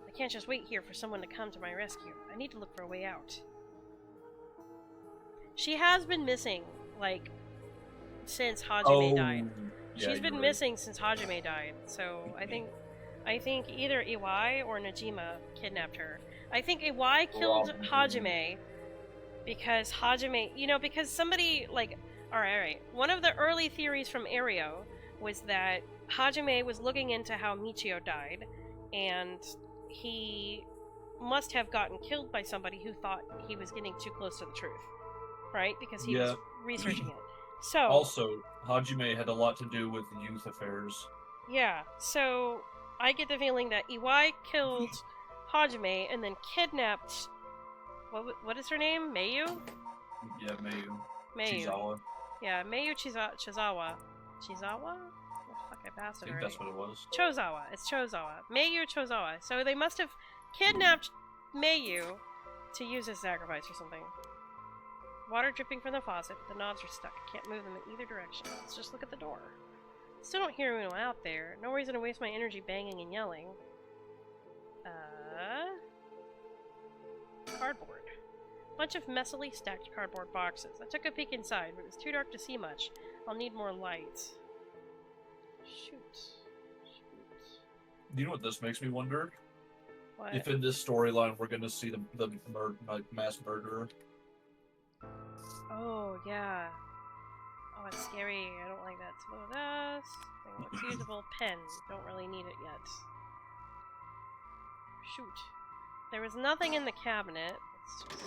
I can't just wait here for someone to come to my rescue. I need to look for a way out. She has been missing, like, since Hajime died. Yeah, She's been you're right. missing since Hajime died, so I think either Iwai or Najima kidnapped her. I think Iwai killed Probably. Hajime because Hajime, because somebody, like, alright. One of the early theories from Ario was that Hajime was looking into how Michio died, and he must have gotten killed by somebody who thought he was getting too close to the truth, right? Because he was researching it. So Also, Hajime had a lot to do with youth affairs. yeah, so I get the feeling that Iwai killed Hajime and then kidnapped. What is her name? Mayu? Yeah, Mayu. Mayu. Chizawa. Yeah, Mayu Chizawa. Chizawa? Oh, fuck, I passed I it think already. that's what it was. Chozawa. It's Chozawa. Mayu Chozawa. So they must have kidnapped Mayu to use as sacrifice or something. Water dripping from the faucet, but the knobs are stuck. I can't move them in either direction. Let's just look at the door. Still don't hear anyone out there. No reason to waste my energy banging and yelling. Cardboard. Bunch of messily stacked cardboard boxes. I took a peek inside, but it was too dark to see much. I'll need more light. Shoot. Do you know what this makes me wonder? What? If in this storyline we're gonna see the mass murderer. Oh, yeah. Oh, it's scary. I don't like that. Some of this. Thing looks usable. Pen. Don't really need it yet. Shoot. There was nothing in the cabinet. Let's just...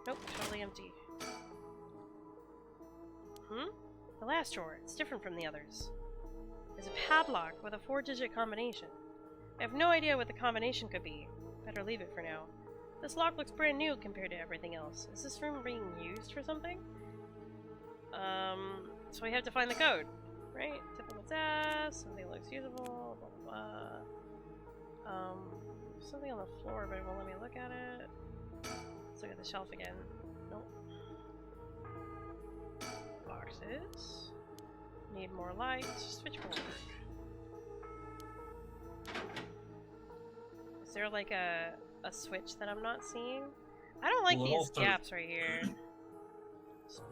Nope, totally empty. The last drawer. It's different from the others. There's a padlock with a 4-digit combination. I have no idea what the combination could be. Better leave it for now. This lock looks brand new compared to everything else. Is this room being used for something? So we have to find the code, right? Typical test, something looks usable, blah blah blah. Something on the floor, but it won't let me look at it. Let's look at the shelf again. Nope. Boxes. Need more light. Switchboard. Is there like a switch that I'm not seeing? I don't like these gaps right here.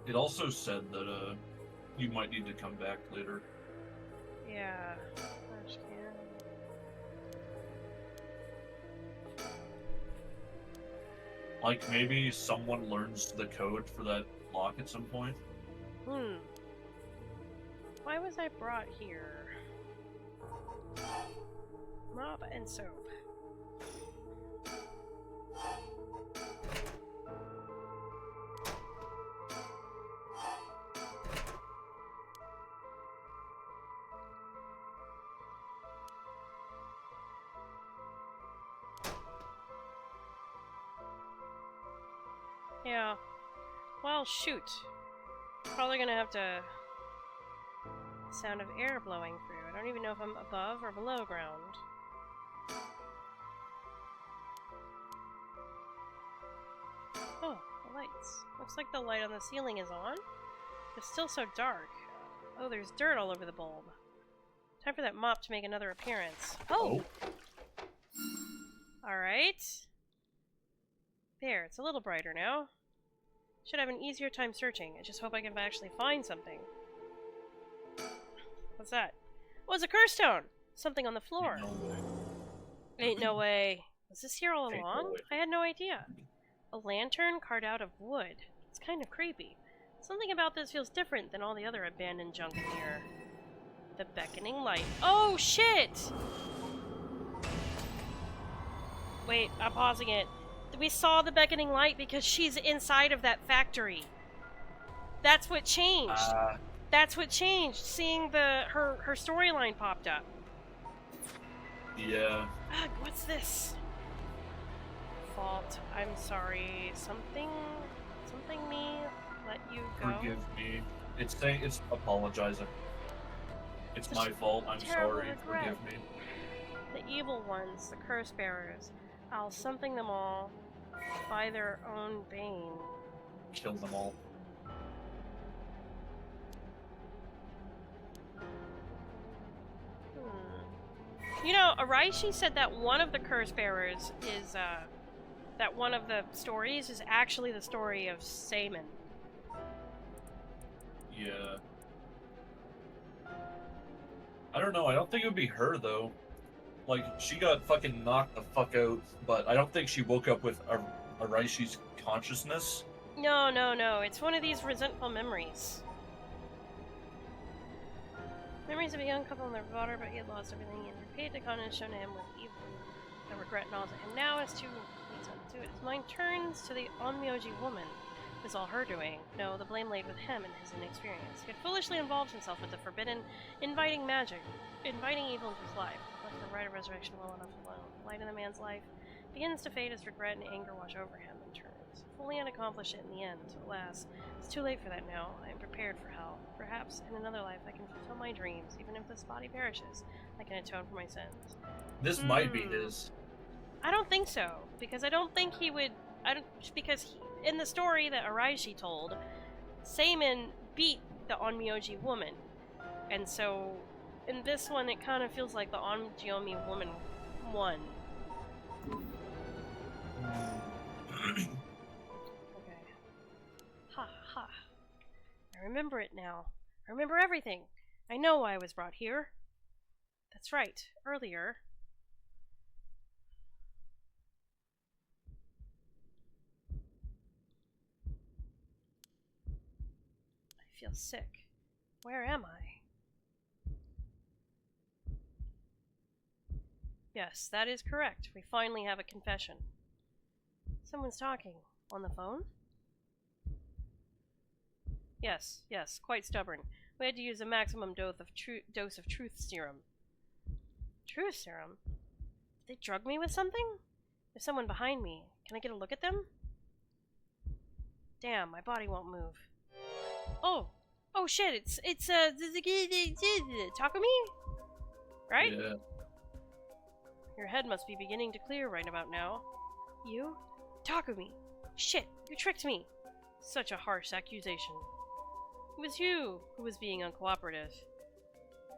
It also said that you might need to come back later. Yeah. Trash can. Like maybe someone learns the code for that lock at some point. Why was I brought here? Mop and soap. Yeah. Well, shoot. Probably gonna have to... Sound of air blowing through. I don't even know if I'm above or below ground. Oh, the lights. Looks like the light on the ceiling is on. It's still so dark. Oh, there's dirt all over the bulb. Time for that mop to make another appearance. Oh! Alright. There, it's a little brighter now. Should have an easier time searching. I just hope I can actually find something. What's that? Oh, it's a curse stone! Something on the floor. No way. Ain't no way. Was this here all Ain't no along? way. I had no idea. A lantern carved out of wood. It's kind of creepy. Something about this feels different than all the other abandoned junk in here. The beckoning light. Oh, shit! Wait, I'm pausing it. We saw the beckoning light because she's inside of that factory. That's what changed. That's what changed. Seeing her storyline popped up. Yeah. Ugh, what's this? Fault. I'm sorry. Something me let you go. Forgive me. It's saying it's apologizing. It's Such my fault. I'm terrible sorry. regret. Forgive me. The evil ones, the curse bearers. I'll something them all by their own bane. Kill them all. You know, No, Araishi said that one of the curse bearers is, that one of the stories is actually the story of Seimon. Yeah. I don't know. I don't think it would be her, though. Like, she got fucking knocked the fuck out, but I don't think she woke up with Araishi's consciousness. No, no, no. It's one of these resentful memories. Memories of a young couple and their daughter, but he had lost everything and repaid the kindness shown to him with evil. The regret and all that. And now, as to his mind turns to the Onmyoji woman. It was all her doing. No, the blame laid with him and his inexperience. He had foolishly involved himself with the forbidden, inviting magic, inviting evil into his life. Left the right of resurrection well enough alone. The light in the man's life begins to fade as regret and anger wash over him and turns. Fully unaccomplish it in the end. Alas, it's too late for that now. I am prepared for hell. Perhaps in another life I can fulfill my dreams. Even if this body perishes, I can atone for my sins. This might be his. I don't think so, because I don't think he would. In the story that Araishi told, Seimon beat the Onmyoji woman, and so in this one it kind of feels like the Onmyoji woman won. Okay. Ha ha. I remember it now. I remember everything. I know why I was brought here. That's right. Earlier. I feel sick. Where am I? Yes, that is correct. We finally have a confession. Someone's talking. On the phone? Yes, yes, quite stubborn. We had to use a maximum dose of truth serum. Truth serum? Did they drug me with something? There's someone behind me. Can I get a look at them? Damn, my body won't move. Oh! Oh shit, it's Takumi? Right? Yeah. Your head must be beginning to clear right about now. You? Takumi! Shit, you tricked me! Such a harsh accusation. It was you who was being uncooperative.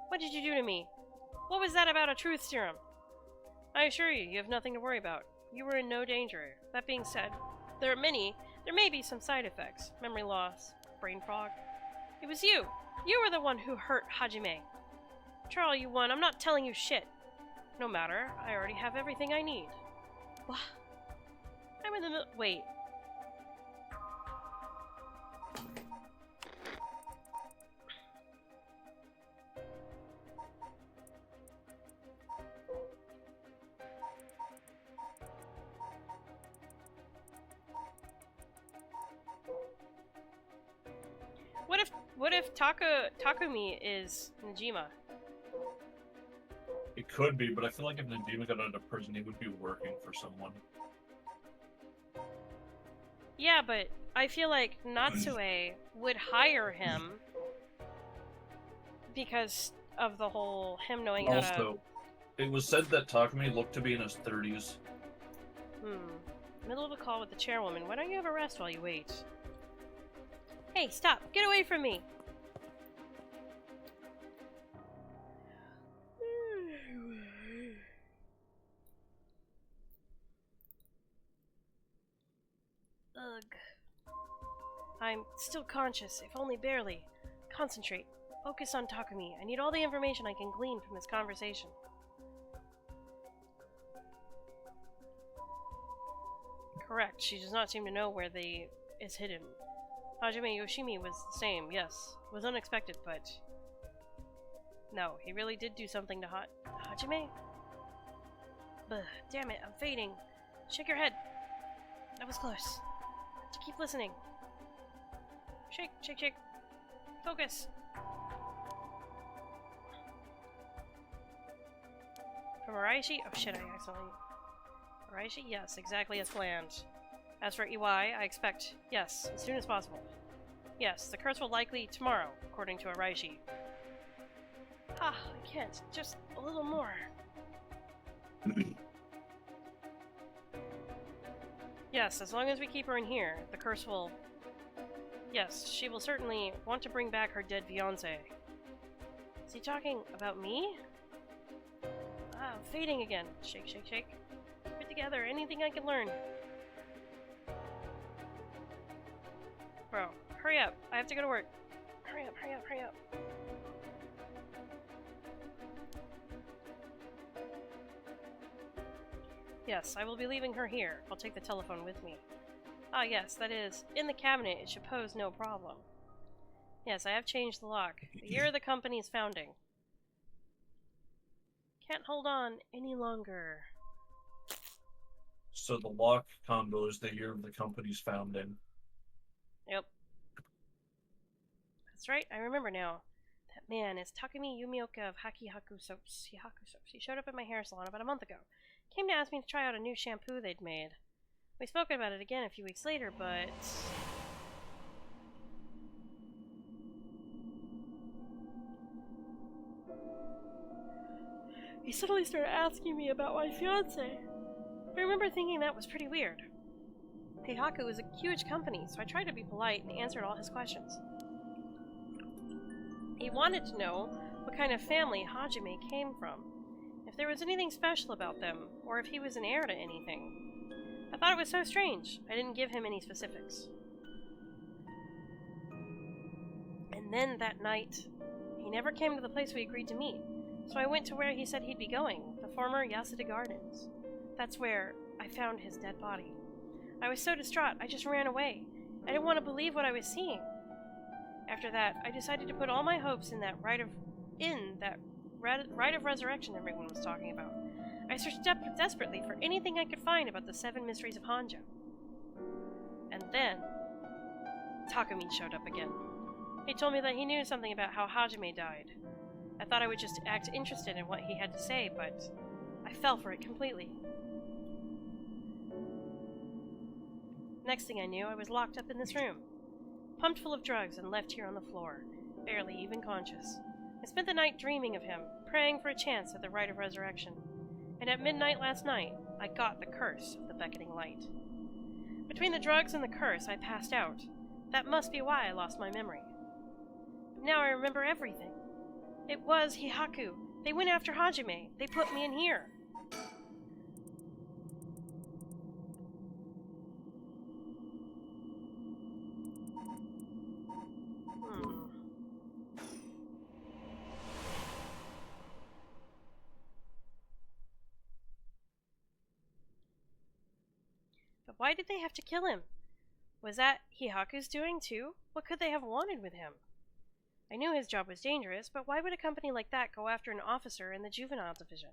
What did you do to me? What was that about a truth serum? I assure you, you have nothing to worry about. You were in no danger. That being said, there may be some side effects. Memory loss, brain fog. It was you! You were the one who hurt Hajime. Charlie, you won. I'm not telling you shit. No matter, I already have everything I need. What? I'm in the middle. Wait. What if Takumi is Najima? It could be, but I feel like if Najima got out of prison, he would be working for someone. Yeah, but I feel like Natsue would hire him because of the whole him knowing how to... Also, it was said that Takumi looked to be in his 30s. Middle of a call with the chairwoman. Why don't you have a rest while you wait? Hey, stop! Get away from me! Ugh. I'm still conscious, if only barely. Concentrate. Focus on Takumi. I need all the information I can glean from this conversation. Correct. She does not seem to know where is hidden. Hajime Yoshimi was the same, yes. It was unexpected, but... No, he really did do something to Hajime? Damn it, I'm fading. Shake your head. That was close. Keep listening. Shake, shake, shake. Focus. From Araishi? Oh shit, I accidentally... Araishi? Yes, exactly as planned. As for Iwai, I expect, yes, as soon as possible. Yes, the curse will likely tomorrow, according to Araishi. Ah, I can't. Just a little more. Yes, as long as we keep her in here, the curse will... Yes, she will certainly want to bring back her dead fiancé. Is he talking about me? Ah, I'm fading again. Shake, shake, shake. Put together anything I can learn. Bro, hurry up. I have to go to work. Hurry up, hurry up, hurry up. Yes, I will be leaving her here. I'll take the telephone with me. Ah, yes, that is. In the cabinet, it should pose no problem. Yes, I have changed the lock. The year of the company's founding. Can't hold on any longer. So the lock combo is the year of the company's founding. Yep. That's right, I remember now. That man is Takumi Yumioka of Hakihaku Soaps. He showed up at my hair salon about a month ago. Came to ask me to try out a new shampoo they'd made. We spoke about it again a few weeks later, but... he suddenly started asking me about my fiancé. I remember thinking that was pretty weird. Heihaku is a huge company, so I tried to be polite and answered all his questions. He wanted to know what kind of family Hajime came from, if there was anything special about them, or if he was an heir to anything. I thought it was so strange. I didn't give him any specifics. And then that night, he never came to the place we agreed to meet, so I went to where he said he'd be going, the former Yasuda Gardens. That's where I found his dead body. I was so distraught, I just ran away. I didn't want to believe what I was seeing. After that, I decided to put all my hopes in that rite of resurrection everyone was talking about. I searched desperately for anything I could find about the 7 mysteries of Hanjo. And then, Takumi showed up again. He told me that he knew something about how Hajime died. I thought I would just act interested in what he had to say, but I fell for it completely. Next thing I knew, I was locked up in this room, pumped full of drugs and left here on the floor, barely even conscious. I spent the night dreaming of him, praying for a chance at the rite of resurrection. And at midnight last night, I got the curse of the beckoning light. Between the drugs and the curse, I passed out. That must be why I lost my memory. But now I remember everything. It was Heihaku. They went after Hajime. They put me in here. But why did they have to kill him? Was that Heihaku's doing too? What could they have wanted with him? I knew his job was dangerous, but why would a company like that go after an officer in the juvenile division?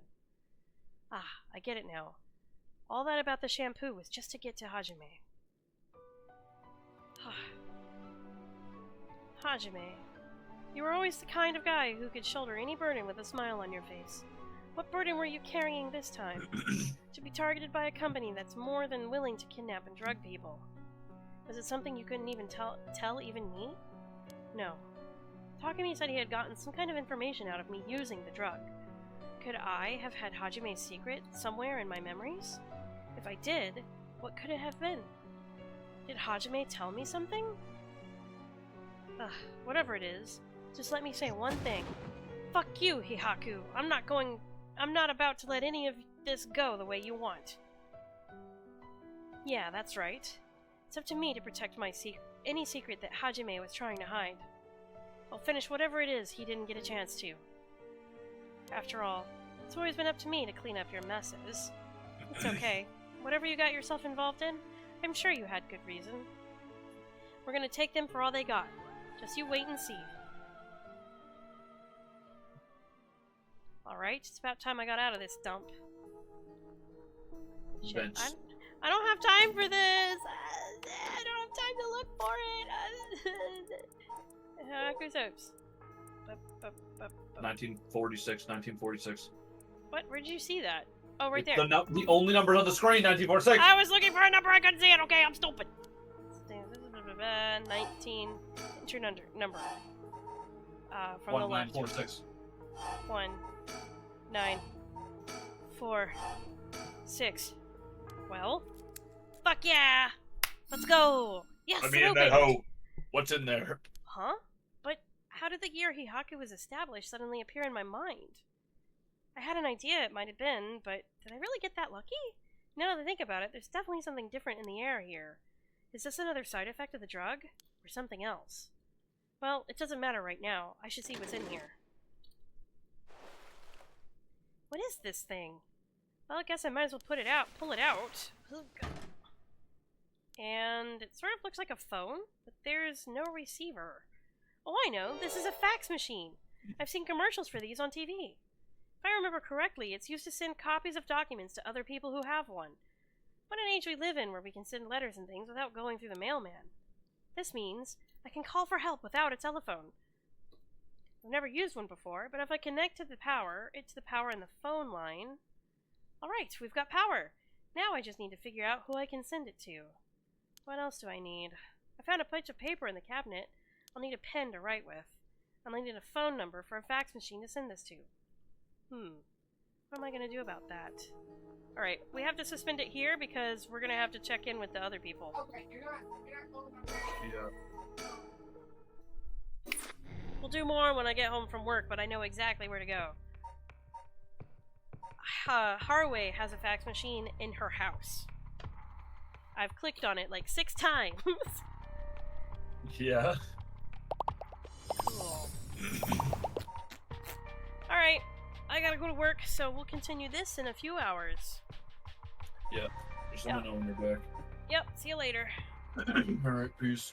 Ah, I get it now. All that about the shampoo was just to get to Hajime. Hajime, you were always the kind of guy who could shoulder any burden with a smile on your face. What burden were you carrying this time? To be targeted by a company that's more than willing to kidnap and drug people. Was it something you couldn't even tell even me? No. Takumi said he had gotten some kind of information out of me using the drug. Could I have had Hajime's secret somewhere in my memories? If I did, what could it have been? Did Hajime tell me something? Ugh, whatever it is, just let me say one thing. Fuck you, Heihaku. I'm not about to let any of this go the way you want. Yeah, that's right. It's up to me to protect my any secret that Hajime was trying to hide. I'll finish whatever it is he didn't get a chance to. After all, it's always been up to me to clean up your messes. It's okay. Whatever you got yourself involved in, I'm sure you had good reason. We're gonna take them for all they got. Just you wait and see. Alright, it's about time I got out of this dump. Shit, I don't have time for this! I don't have time to look for it! Haku Soaps. 1946. What? Where'd you see that? Oh, right there. The only number on the screen, 1946! I was looking for a number, I couldn't see it, okay, I'm stupid! 19, enter number. From the left. 1946. 1, 9, 4, 6. Well, fuck yeah! Let's go! Yes, Let me in that hole. What's in there? Huh? But how did the year Heihaku was established suddenly appear in my mind? I had an idea it might have been, but did I really get that lucky? Now that I think about it, there's definitely something different in the air here. Is this another side effect of the drug? Or something else? Well, it doesn't matter right now. I should see what's in here. What is this thing? Well, I guess I might as well pull it out. Oh, God. And it sort of looks like a phone, but there's no receiver. Oh, I know. This is a fax machine. I've seen commercials for these on TV. If I remember correctly, it's used to send copies of documents to other people who have one. What an age we live in where we can send letters and things without going through the mailman. This means I can call for help without a telephone. I've never used one before, but if I connect to the power, it's the power in the phone line. Alright, we've got power. Now I just need to figure out who I can send it to. What else do I need? I found a bunch of paper in the cabinet. I'll need a pen to write with. I'll need a phone number for a fax machine to send this to. What am I going to do about that? Alright, we have to suspend it here because we're going to have to check in with the other people. Okay, you're not going Yeah. We'll do more when I get home from work, but I know exactly where to go. Harway has a fax machine in her house. I've clicked on it like 6 times. Yeah. Cool. Alright, I gotta go to work, so we'll continue this in a few hours. Yeah. Just let me know when you're back. Yep, see you later. Alright, peace.